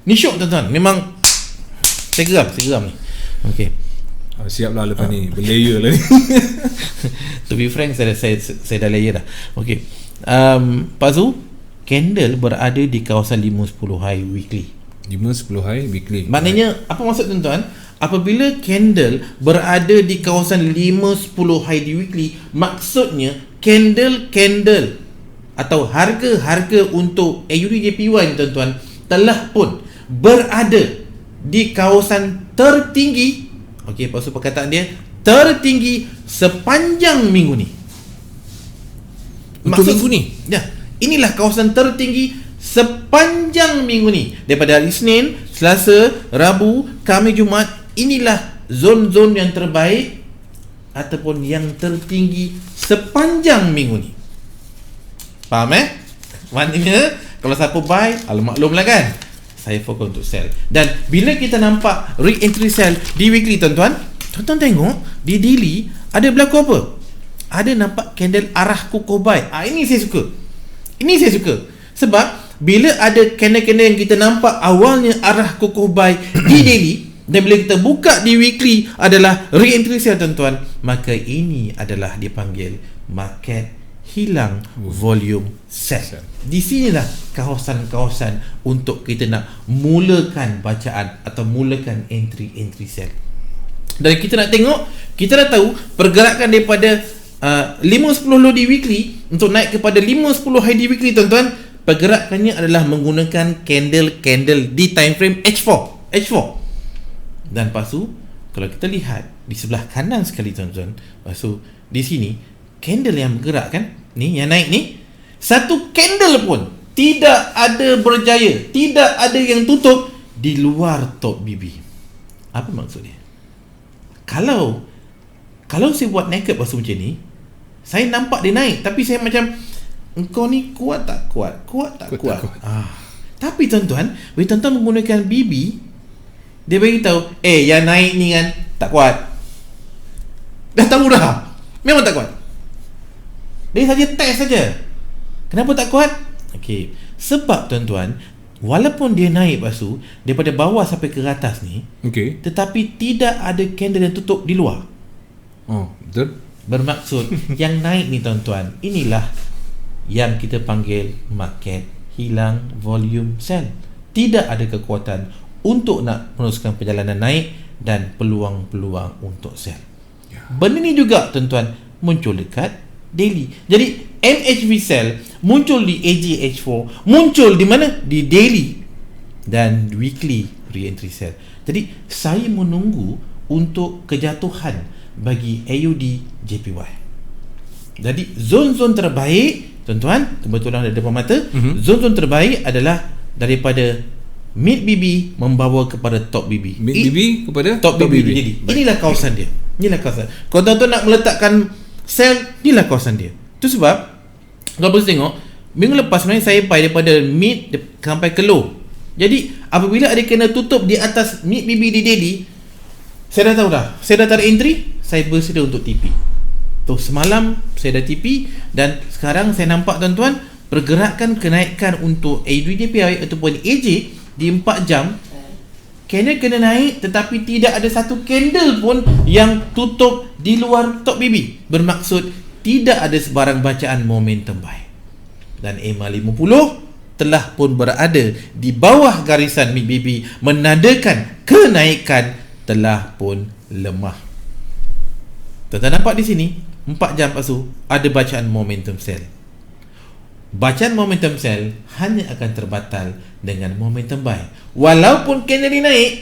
Ni syok, tuan-tuan. Memang saya geram ni. Okey. Siaplah lepas ni berlayer lah ni. To be frank, saya dah layer dah. Okey. Pasu candle berada di kawasan 5-10 high weekly. 5-10 high weekly. Maknanya apa maksud, tuan-tuan? Apabila candle berada di kawasan 5-10 high di weekly, maksudnya candle atau harga-harga untuk AUD JPY ni tuan-tuan telah pun berada di kawasan tertinggi. Okey, maksud perkataan dia tertinggi sepanjang minggu ni. Untuk minggu ni? Ya, inilah kawasan tertinggi sepanjang minggu ni. Daripada hari Isnin, Selasa, Rabu, Khamis, Jumaat, inilah zon-zon yang terbaik ataupun yang tertinggi sepanjang minggu ni. Faham Maknanya kalau siapa buy, maklumlah kan, saya fokus untuk sell. Dan bila kita nampak re-entry sell di weekly tuan-tuan tengok di daily ada berlaku apa? Ada nampak candle arah kukuh buy. Ini saya suka. Sebab bila ada candle-candle yang kita nampak awalnya arah kukuh buy di daily dan bila kita buka di weekly adalah re-entry sell tuan-tuan, maka ini adalah dipanggil market hilang volume sell. Di sinilah kawasan-kawasan untuk kita nak mulakan bacaan atau mulakan entry sell. Dan kita nak tengok, kita dah tahu pergerakan daripada 5-10 low di weekly untuk naik kepada 5-10 high di weekly tuan-tuan, pergerakannya adalah menggunakan candle di time frame H4. Dan lepas tu kalau kita lihat di sebelah kanan sekali tuan-tuan, lepas tu di sini candle yang bergerak kan, ni yang naik ni, satu candle pun tidak ada berjaya, tidak ada yang tutup di luar top BB. Apa maksud dia? Kalau saya buat naked pasal macam ni, saya nampak dia naik, tapi saya macam, engkau ni kuat tak kuat? Tapi tuan-tuan, bila tuan-tuan menggunakan BB, dia bagi tahu, yang naik ni kan tak kuat. Dah tahu dah, memang tak kuat. Dia saja test saja. Kenapa tak kuat? Okey, sebab tuan-tuan, walaupun dia naik pasu daripada bawah sampai ke atas ni, tetapi tidak ada candle yang tutup di luar. Betul. Bermaksud yang naik ni tuan-tuan, inilah yang kita panggil market hilang volume sell. Tidak ada kekuatan untuk nak meneruskan perjalanan naik dan peluang-peluang untuk sell. Benda ni juga tuan-tuan muncul dekat daily. Jadi MHV sell muncul di AJH4, muncul di mana? Di daily dan weekly re-entry sell. Jadi saya menunggu untuk kejatuhan bagi AUD JPY. Jadi zon-zon terbaik tuan-tuan, kebetulan ada depan mata, zon-zon terbaik adalah daripada mid BB membawa kepada top BB. Mid BB kepada top BB. Jadi inilah kawasan dia. Kalau tuan-tuan nak meletakkan sell, inilah kawasan dia. Itu sebab kalau boleh tengok, minggu lepas sebenarnya saya buy daripada mid sampai ke low. Jadi apabila ada kena tutup di atas mid BB di daily, saya dah tahu dah, saya dah tarik entry, saya bersedia untuk TP. Tu semalam saya dah TP dan sekarang saya nampak tuan-tuan pergerakan kenaikan untuk AUD/JPY ataupun AJ di 4 jam. Candle kena naik tetapi tidak ada satu candle pun yang tutup di luar top BB. Bermaksud tidak ada sebarang bacaan momentum buy. Dan EMA 50 telah pun berada di bawah garisan mid BB, menandakan kenaikan telah pun lemah. Tuan-tuan nampak di sini 4 jam pasu ada bacaan momentum sell. Bacaan momentum sell hanya akan terbatal dengan momentum buy. Walaupun candle ni naik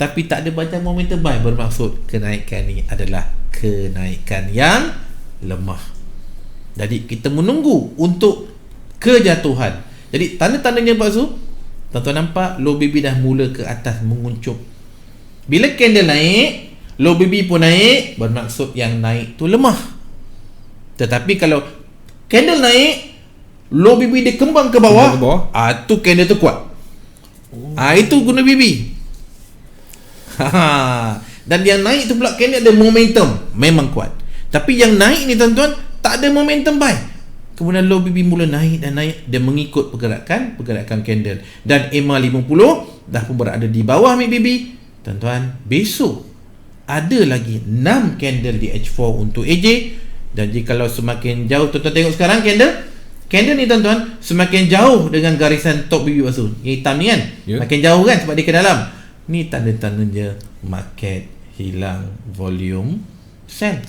tapi tak ada bacaan momentum buy, bermaksud kenaikan ni adalah kenaikan yang lemah. Jadi kita menunggu untuk kejatuhan. Jadi tanda-tandanya pasu, tuan-tuan nampak low BB dah mula ke atas menguncup. Bila candle naik, low BB pun naik, bermaksud yang naik tu lemah. Tetapi kalau candle naik, low BB dia kembang ke bawah, tu candle tu kuat. Itu guna BB. Dan yang naik tu pula candle ada momentum, memang kuat. Tapi yang naik ni tuan-tuan tak ada momentum buy. Kemudian low BB mula naik dan naik, dia mengikut pergerakan candle. Dan EMA 50 dah pun berada di bawah mid BB. Tuan-tuan, besok ada lagi 6 candle di H4 untuk AJ. Dan jikalau semakin jauh, tuan-tuan tengok sekarang candle ni tuan-tuan semakin jauh dengan garisan top BB pasu. Yang hitam ni kan, makin jauh kan sebab dia ke dalam. Ni tanda-tandanya market hilang volume sell.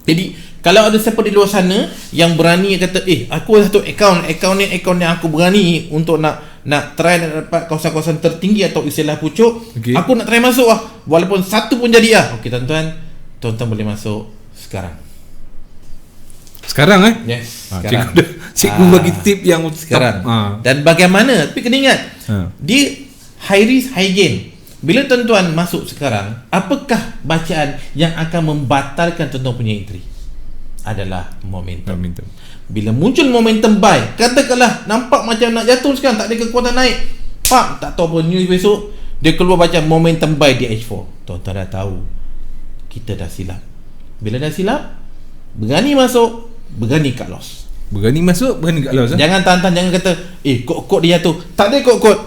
Jadi kalau ada siapa di luar sana yang berani kata aku ada satu akaun yang aku berani untuk nak try nak dapat kawasan-kawasan tertinggi atau istilah pucuk, aku nak try masuk walaupun satu pun jadi okey tuan-tuan boleh masuk sekarang. Sekarang Yes, sekarang. sekarang. Cikgu bagi tip yang sekarang. Dan bagaimana? Tapi kena ingat, dia high risk high gain. Bila tuan-tuan masuk sekarang, apakah bacaan yang akan membatalkan tuan-tuan punya entry? Adalah momentum. Bila muncul momentum buy, katakanlah nampak macam nak jatuh sekarang, tak ada kekuatan naik, tak tahu apa news besok, dia keluar bacaan momentum buy di H4. Tuan-tuan dah tahu kita dah silap. Bila dah silap, berani masuk, berani cut loss. Berani masuk, berani cut loss. Jangan tahan-tahan, jangan kata kod dia jatuh. Tak ada kod.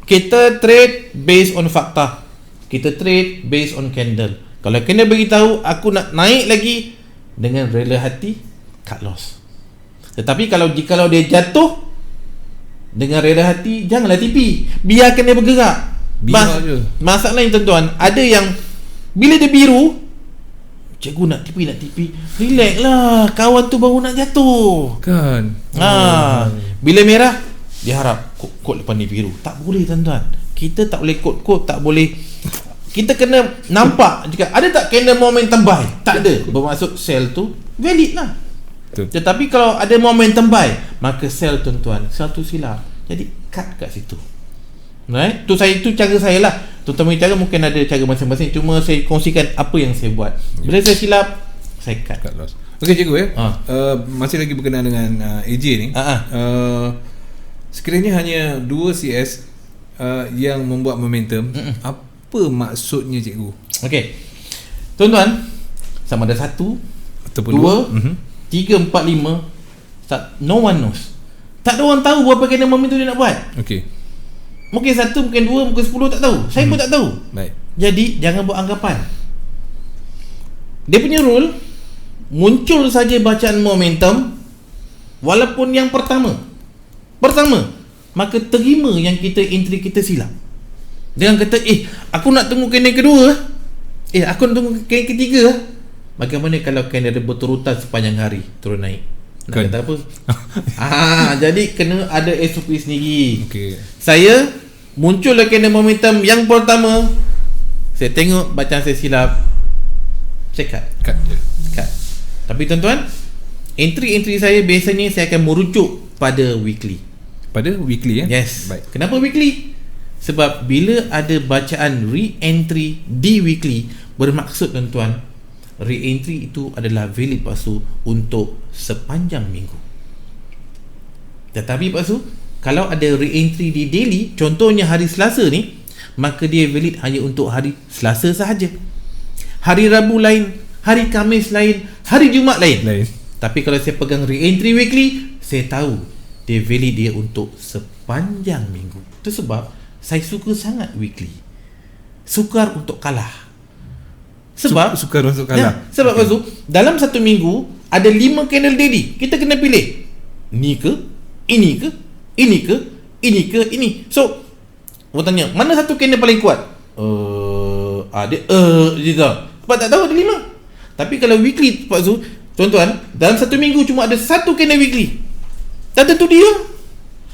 Kita trade based on fakta. Kita trade based on candle. Kalau candle beritahu aku nak naik lagi, dengan rela hati, cut loss. Tetapi jikalau dia jatuh dengan rela hati, janganlah TP, biarkan dia bergerak. Masalahnya tuan-tuan, ada yang bila dia biru, cikgu nak TP, relax lah, kawan tu baru nak jatuh kan. Bila merah, dia harap kod lepas ni biru. Tak boleh tuan-tuan, kita tak boleh kod tak boleh. Kita kena nampak juga ada tak candle momentum buy. Tak ada, bermaksud sell tu valid lah. Betul. Tetapi kalau ada momentum buy, maka sell tuan-tuan, satu silap. Jadi cut kat situ. Right? Tu cara saya lah. Tuan-tuan punya cara mungkin ada cara masing-masing. Cuma saya kongsikan apa yang saya buat. Bila saya silap, saya cut loss. Okey cikgu masih lagi berkenaan dengan AJ ni. Sekiranya hanya 2 CS yang membuat momentum, apa maksudnya cikgu? Okey. Tuan-tuan, sama ada 1 ataupun 2, 3, 4, 5, no one knows. Tak ada orang tahu berapa kena momentum dia nak buat. Okey. Mungkin 1, mungkin 2, mungkin 10, tak tahu. Saya pun tak tahu. Baik. Jadi jangan buat anggapan. Dia punya rule, muncul saja bacaan momentum walaupun yang pertama, maka terima yang entry kita silap. Jangan kata aku nak tunggu candle kedua, aku nak tunggu candle ketiga. Bagaimana kalau candle ada berturutan sepanjang hari turun naik? Nak kata apa? Jadi kena ada SOP sendiri. Saya muncul candle momentum yang pertama, saya tengok bacaan saya silap, saya cut. Tapi tuan-tuan, entry saya biasanya saya akan merujuk pada weekly. Yes. Baik. Kenapa weekly? Sebab bila ada bacaan re-entry di weekly, bermaksud tuan-tuan, re-entry itu adalah valid pasu untuk sepanjang minggu. Tetapi pasu, kalau ada re-entry di daily, contohnya hari Selasa ni, maka dia valid hanya untuk hari Selasa sahaja. Hari Rabu lain, hari Khamis lain, hari Jumaat lain. Tapi kalau saya pegang re-entry weekly, saya tahu dia valid dia untuk sepanjang minggu. Itu sebab saya suka sangat weekly. Sukar untuk kalah. Sebab sukar untuk kalah. Sebab dalam satu minggu ada 5 candle daily. Kita kena pilih, ni ke, ini ke, ini ke, ini ke, ini. So orang tanya, mana satu candle paling kuat? Dia sebab tak tahu ada 5. Tapi kalau weekly Pak Zu, tuan-tuan, dalam satu minggu cuma ada satu candle weekly. Tak tentu dia.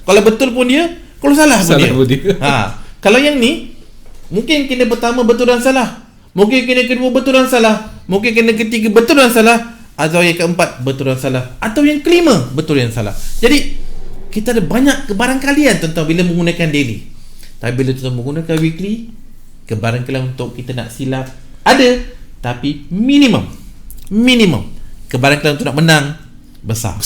Kalau betul pun dia, kalau salah pun dia. Kalau yang ni, mungkin candle pertama betul dan salah, mungkin candle kedua betul dan salah, mungkin candle ketiga betul dan salah, atau yang keempat betul dan salah, atau yang kelima betul dan salah. Jadi kita ada banyak kebarangkalian tuan-tuan bila menggunakan daily. Tapi bila tuan-tuan menggunakan weekly, kebarangkalian untuk kita nak silap ada, tapi minimum kebarangkalian untuk nak menang besar.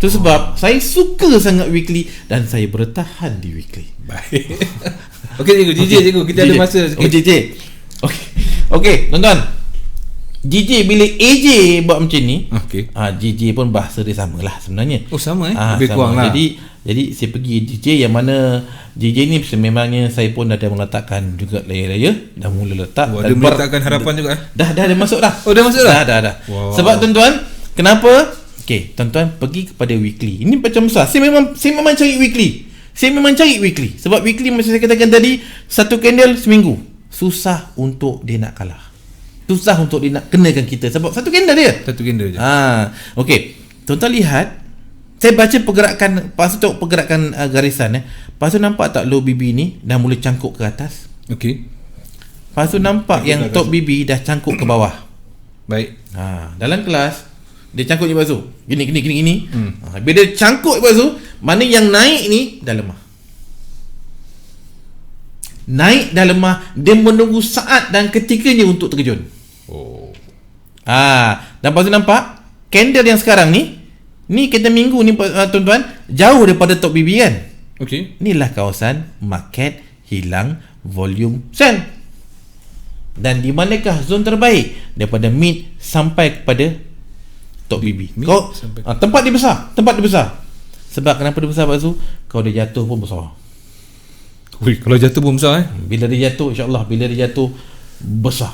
Itu sebab saya suka sangat weekly dan saya bertahan di weekly. Baik. Okey cikgu, cikgu kita ada masa sikit. Okey, tuan-tuan. JJ bila AJ buat macam ni, JJ pun bahasa dia samalah sebenarnya. Sama lebih kurang lah. Jadi saya pergi JJ yang mana JJ ni sememangnya saya pun dah meletakkan juga layer-layer, dah mula letak. Ada meletakkan harapan juga. Dah masuk dah. Dah masuk dah. Dah. Wow. Sebab tuan-tuan, kenapa? Okey, tuan-tuan pergi kepada weekly. Ini macam besar. Saya memang cari weekly. Sebab weekly macam saya katakan tadi, satu candle seminggu. Susah untuk dia nak kalah. Itu susah untuk dia nak kenakan kita sebab satu candle dia. Satu candle je. Okey. Tuan-tuan lihat, saya baca pergerakan, lepas tu tengok pergerakan garisan Lepas tu nampak tak low BB ni dah mula cangkuk ke atas. Okey. Lepas tu nampak yang top BB dah cangkuk ke bawah. Baik. Dalam kelas dia cangkuk je lepas tu. Gini. Bila dia cangkuk lepas tu, mana yang naik ni dah lemah. Naik dah lemah, dia menunggu saat dan ketikanya untuk terjun. Dan lepas tu nampak candle yang sekarang ni candle minggu ni tuan-tuan, jauh daripada top BB kan. Okey. Inilah kawasan market hilang volume sell. Dan di manakah zon terbaik daripada mid sampai kepada top BB? Kau tempat dia besar. Sebab kenapa dia besar Pak Su? Kalau dia jatuh pun besar. Kalau jatuh pun besar Bila dia jatuh, insya-Allah bila dia jatuh besar.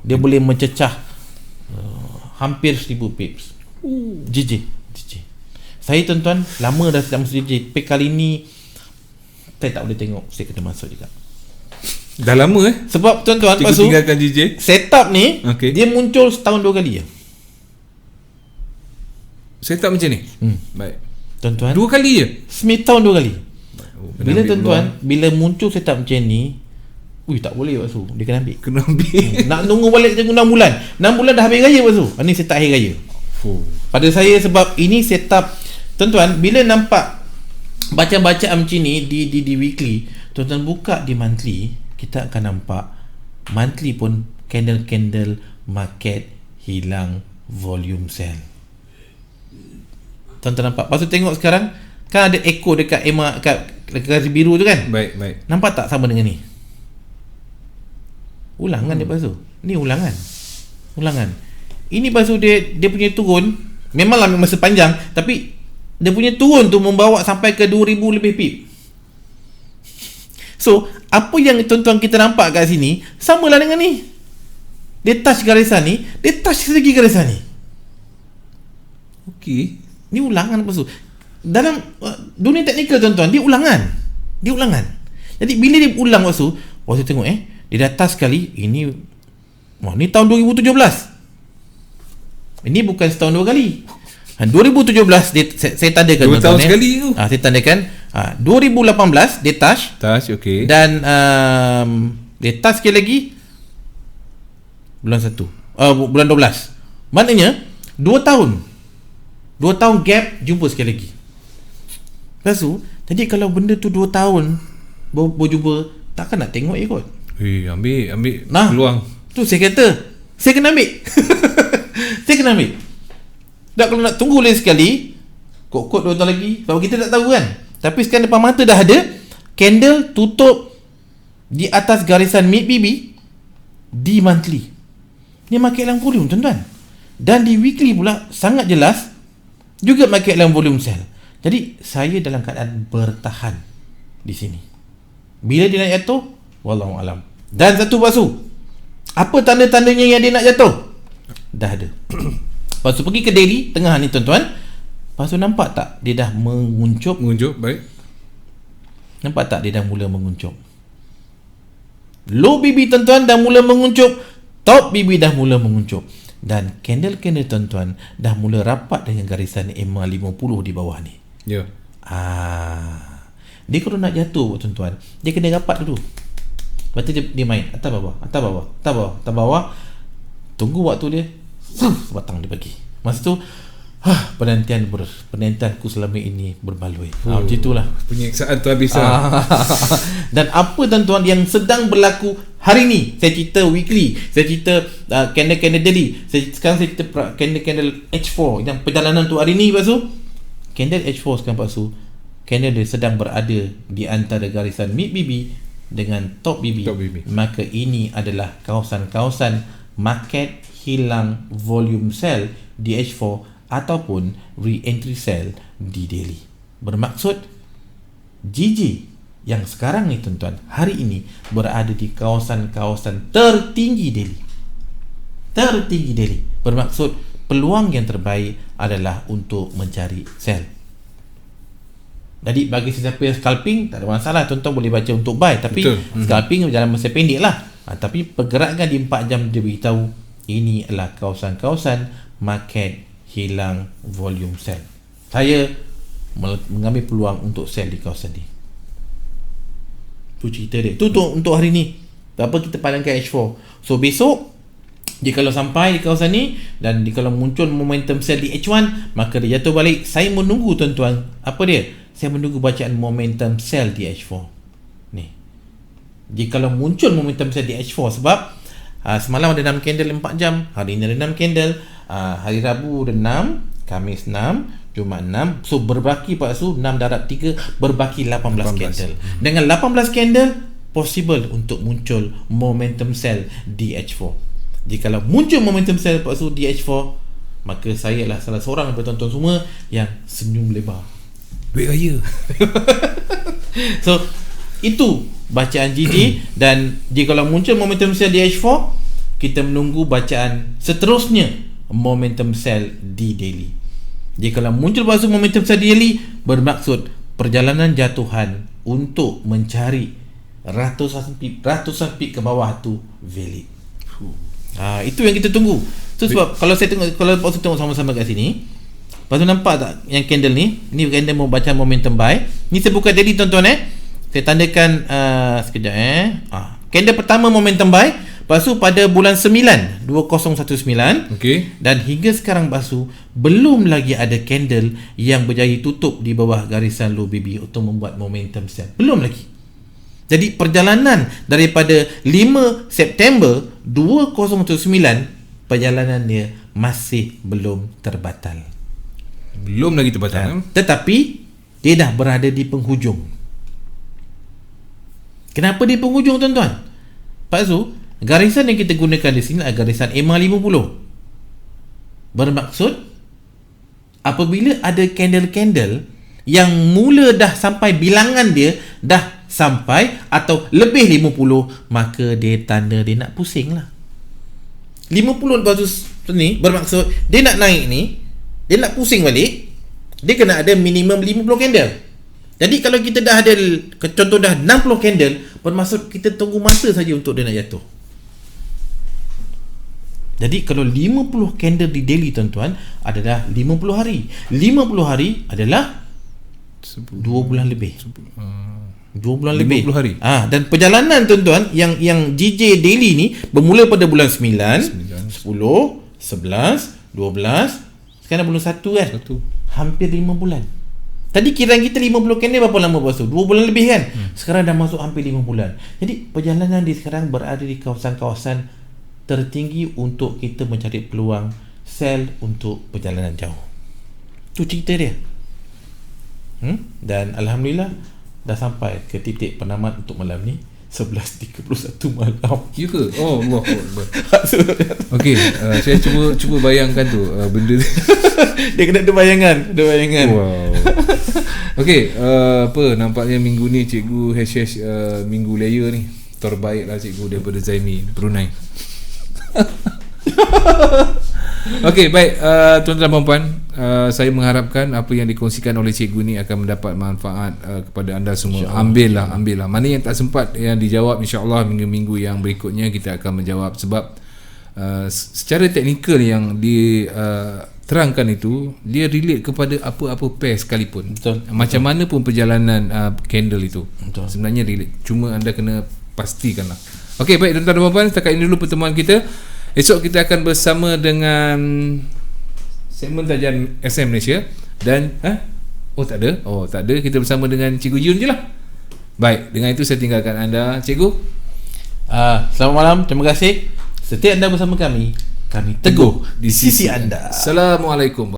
Dia boleh mencecah hampir 1000 pips. GG. Saya tuan-tuan lama dah tak masuk GG, tapi kali ni saya tak boleh tengok, saya kena masuk juga. Dah lama Sebab tuan-tuan Cikgu tinggalkan GJ. setup ni dia muncul setahun 2 kali je. Setup macam ni. Baik. Tuan-tuan 2 kali je. setahun 2 kali. Bila ambil tuan-tuan bila muncul setup macam ni, tak boleh Pak Su, dia kena ambil. Nak tunggu balik tunggu 6 bulan. 6 bulan dah habis raya Pak Su. Ini setup akhir raya. Pada saya sebab ini setup tuan-tuan, bila nampak bacaan-bacaan macam ni di weekly, tuan-tuan buka di monthly, kita akan nampak monthly pun candle market hilang volume sell. Tuan-tuan nampak. Lepas tu tengok sekarang kan ada echo dekat EMA kat garis biru tu kan. Baik. Nampak tak sama dengan ni? Ulangan dia Pak Su. Ni ulangan. Ini Pak Su dia punya turun memanglah masa panjang, tapi dia punya turun tu membawa sampai ke 2000 lebih pip. So, apa yang tuan-tuan kita nampak kat sini samalah dengan ni. Dia touch garisan ni, dia touch segi garisan ni. Okey. Ni ulangan Pak Su. Dalam dunia teknikal tuan-tuan, dia ulangan. Jadi bila dia ulang Pak Su, waktu tengok dia dah touch sekali. Ini tahun 2017. Ini bukan setahun 2 kali. 2017 saya tandakan 2 tahun sekali tu. Saya tandakan 2018 dia touch, okey. dan dia touch sekali lagi bulan 1. Bulan 12. Maknanya 2 tahun gap jumpa sekali lagi. Lepas tu, jadi kalau benda tu 2 tahun baru jumpa, takkan nak tengok kot. Ambil peluang. Tu saya kata saya kena ambil. Tak, kalau nak tunggu lain sekali, kot 2 tahun lagi, sebab kita tak tahu kan. Tapi sekarang depan mata dah ada candle tutup di atas garisan mid BB di monthly. Ni market dalam volume tuan-tuan. Dan di weekly pula sangat jelas juga market dalam volume sell. Jadi saya dalam keadaan bertahan di sini. Bila dia nak jatuh, wallahu alam. Dan satu Pak Su, apa tanda-tandanya yang dia nak jatuh? Dah ada. Lepas tu pergi ke daily tengah ni tuan-tuan. Lepas tu nampak tak dia dah menguncup? Baik. Nampak tak dia dah mula menguncup? Low BB tuan-tuan dah mula menguncup, top BB dah mula menguncup, dan candle-candle tuan-tuan dah mula rapat dengan garisan EMA 50 di bawah ni. Ya. Dia kalau nak jatuh tuan-tuan, dia kena rapat dulu. Lepas tu dia main atas bawah. Tunggu waktu dia, batang dia bagi. Masa tu penantianku selama ini berbaloi. Macam itulah. Penyiksaan tu habis. Dan apa tuan-tuan yang sedang berlaku hari ni? Saya cerita weekly, saya cerita candle daily. Sekarang saya cerita candle H4 yang perjalanan tu hari ni Pak Su. Candle H4 sekarang Pak Su, candle dia sedang berada di antara garisan mid BB dengan top BB. Maka ini adalah kawasan-kawasan market hilang volume sell di H4 ataupun re-entry sell di daily. Bermaksud GG yang sekarang ni tuan-tuan, hari ini berada di kawasan-kawasan tertinggi daily. Bermaksud peluang yang terbaik adalah untuk mencari sell. Jadi bagi sesiapa yang scalping, tak ada masalah, tuan-tuan boleh baca untuk buy. Tapi scalping dalam masa pendek lah. Tapi pergerakan di 4 jam dia beritahu ini adalah kawasan-kawasan market hilang volume sell. Saya mengambil peluang untuk sell di kawasan ni. Tu cerita dia. Tu untuk hari ni. Apa kita padamkan H4. So besok dia kalau sampai di kawasan ni dan dia kalau muncul momentum sell di H1, maka dia jatuh balik. Saya menunggu tuan-tuan. Apa dia? Saya menunggu bacaan momentum sell di H4 ni. Jika kalau muncul momentum sell di H4 sebab semalam ada 6 candle 4 jam, hari ini ada 6 candle, hari Rabu ada 6, Khamis 6, Jumaat 6. So berbaki Pak Su 6 darab 3 berbaki 18 candle. Dengan 18 candle possible untuk muncul momentum sell di H4. Jikalau muncul momentum sell Pak Su di H4, maka saya adalah salah seorang daripada tuan-tuan semua yang senyum lebar. Duit raya. So itu bacaan GD. Dan jikalau muncul momentum sell di H4, kita menunggu bacaan seterusnya momentum sell di daily. Jikalau muncul Pak Su momentum sell di daily, bermaksud perjalanan jatuhan untuk mencari ratusan pip ke bawah tu valid. Itu yang kita tunggu. So sebab kalau saya tengok, kalau Pak Su tengok sama-sama kat sini, Lepas tu nampak tak yang candle ni? Ni candle mau baca momentum buy. Ni saya buka daily tuan-tuan Saya tandakan sekejap candle pertama momentum buy. Lepas tu pada bulan 9 2019. Okey. Dan hingga sekarang Lepas tu belum lagi ada candle yang berjaya tutup di bawah garisan low BB untuk membuat momentum sell. Belum lagi. Jadi perjalanan daripada 5 September 2019, perjalanan dia masih belum terbatal. Belum lagi terbatal. Tetapi dia dah berada di penghujung. Kenapa di penghujung tuan-tuan? Pak Zu, garisan yang kita gunakan di sini adalah garisan EMA 50. Bermaksud apabila ada candle-candle yang mula dah sampai bilangan dia dah sampai atau lebih 50, maka dia tanda dia nak pusing lah. 50 lepas tu ni bermaksud dia nak naik ni, dia nak pusing balik, dia kena ada minimum 50 candle. Jadi kalau kita dah ada contoh dah 60 candle, bermaksud kita tunggu masa saja untuk dia nak jatuh. Jadi kalau 50 candle di daily tuan-tuan adalah 50 hari. 50 hari adalah 2 bulan lebih. 2 bulan lebih. 50 hari. Dan perjalanan tuan-tuan yang GJ daily ni bermula pada bulan 9, 10, 11, 12, sekarang bulan 1 kan? Hampir 5 bulan. Tadi kiraan kita 50 candle berapa lama Bos? 2 bulan lebih kan? Sekarang dah masuk hampir 5 bulan. Jadi perjalanan di sekarang berada di kawasan-kawasan tertinggi untuk kita mencari peluang sell untuk perjalanan jauh. Tu cerita dia. Dan Alhamdulillah dah sampai ke titik penamat untuk malam ni 11.31 malam. Ya ke? Oh Allah. Okey, saya cuba bayangkan tu benda dia kena ada bayangan, Wow. Okey, apa nampaknya minggu ni cikgu minggu layer ni terbaik lah cikgu daripada Zaimi Brunei. Okey, baik tuan-tuan dan puan, saya mengharapkan apa yang dikongsikan oleh cikgu ni akan mendapat manfaat kepada anda semua. Ambillah. Mana yang tak sempat yang dijawab, insya-Allah minggu-minggu yang berikutnya kita akan menjawab, sebab secara teknikal yang diterangkan itu dia relate kepada apa-apa pair sekalipun. Macam mana pun perjalanan candle itu. Sebenarnya relate. Cuma anda kena pastikanlah. Okey, baik tuan-tuan dan puan, setakat ini dulu pertemuan kita. Esok kita akan bersama dengan segmen tajian SM Malaysia. Dan tak ada. Kita bersama dengan Cikgu Yun je lah. Baik, dengan itu saya tinggalkan anda Cikgu. Selamat malam, terima kasih. Setiap anda bersama kami teguh di sisi anda. Assalamualaikum.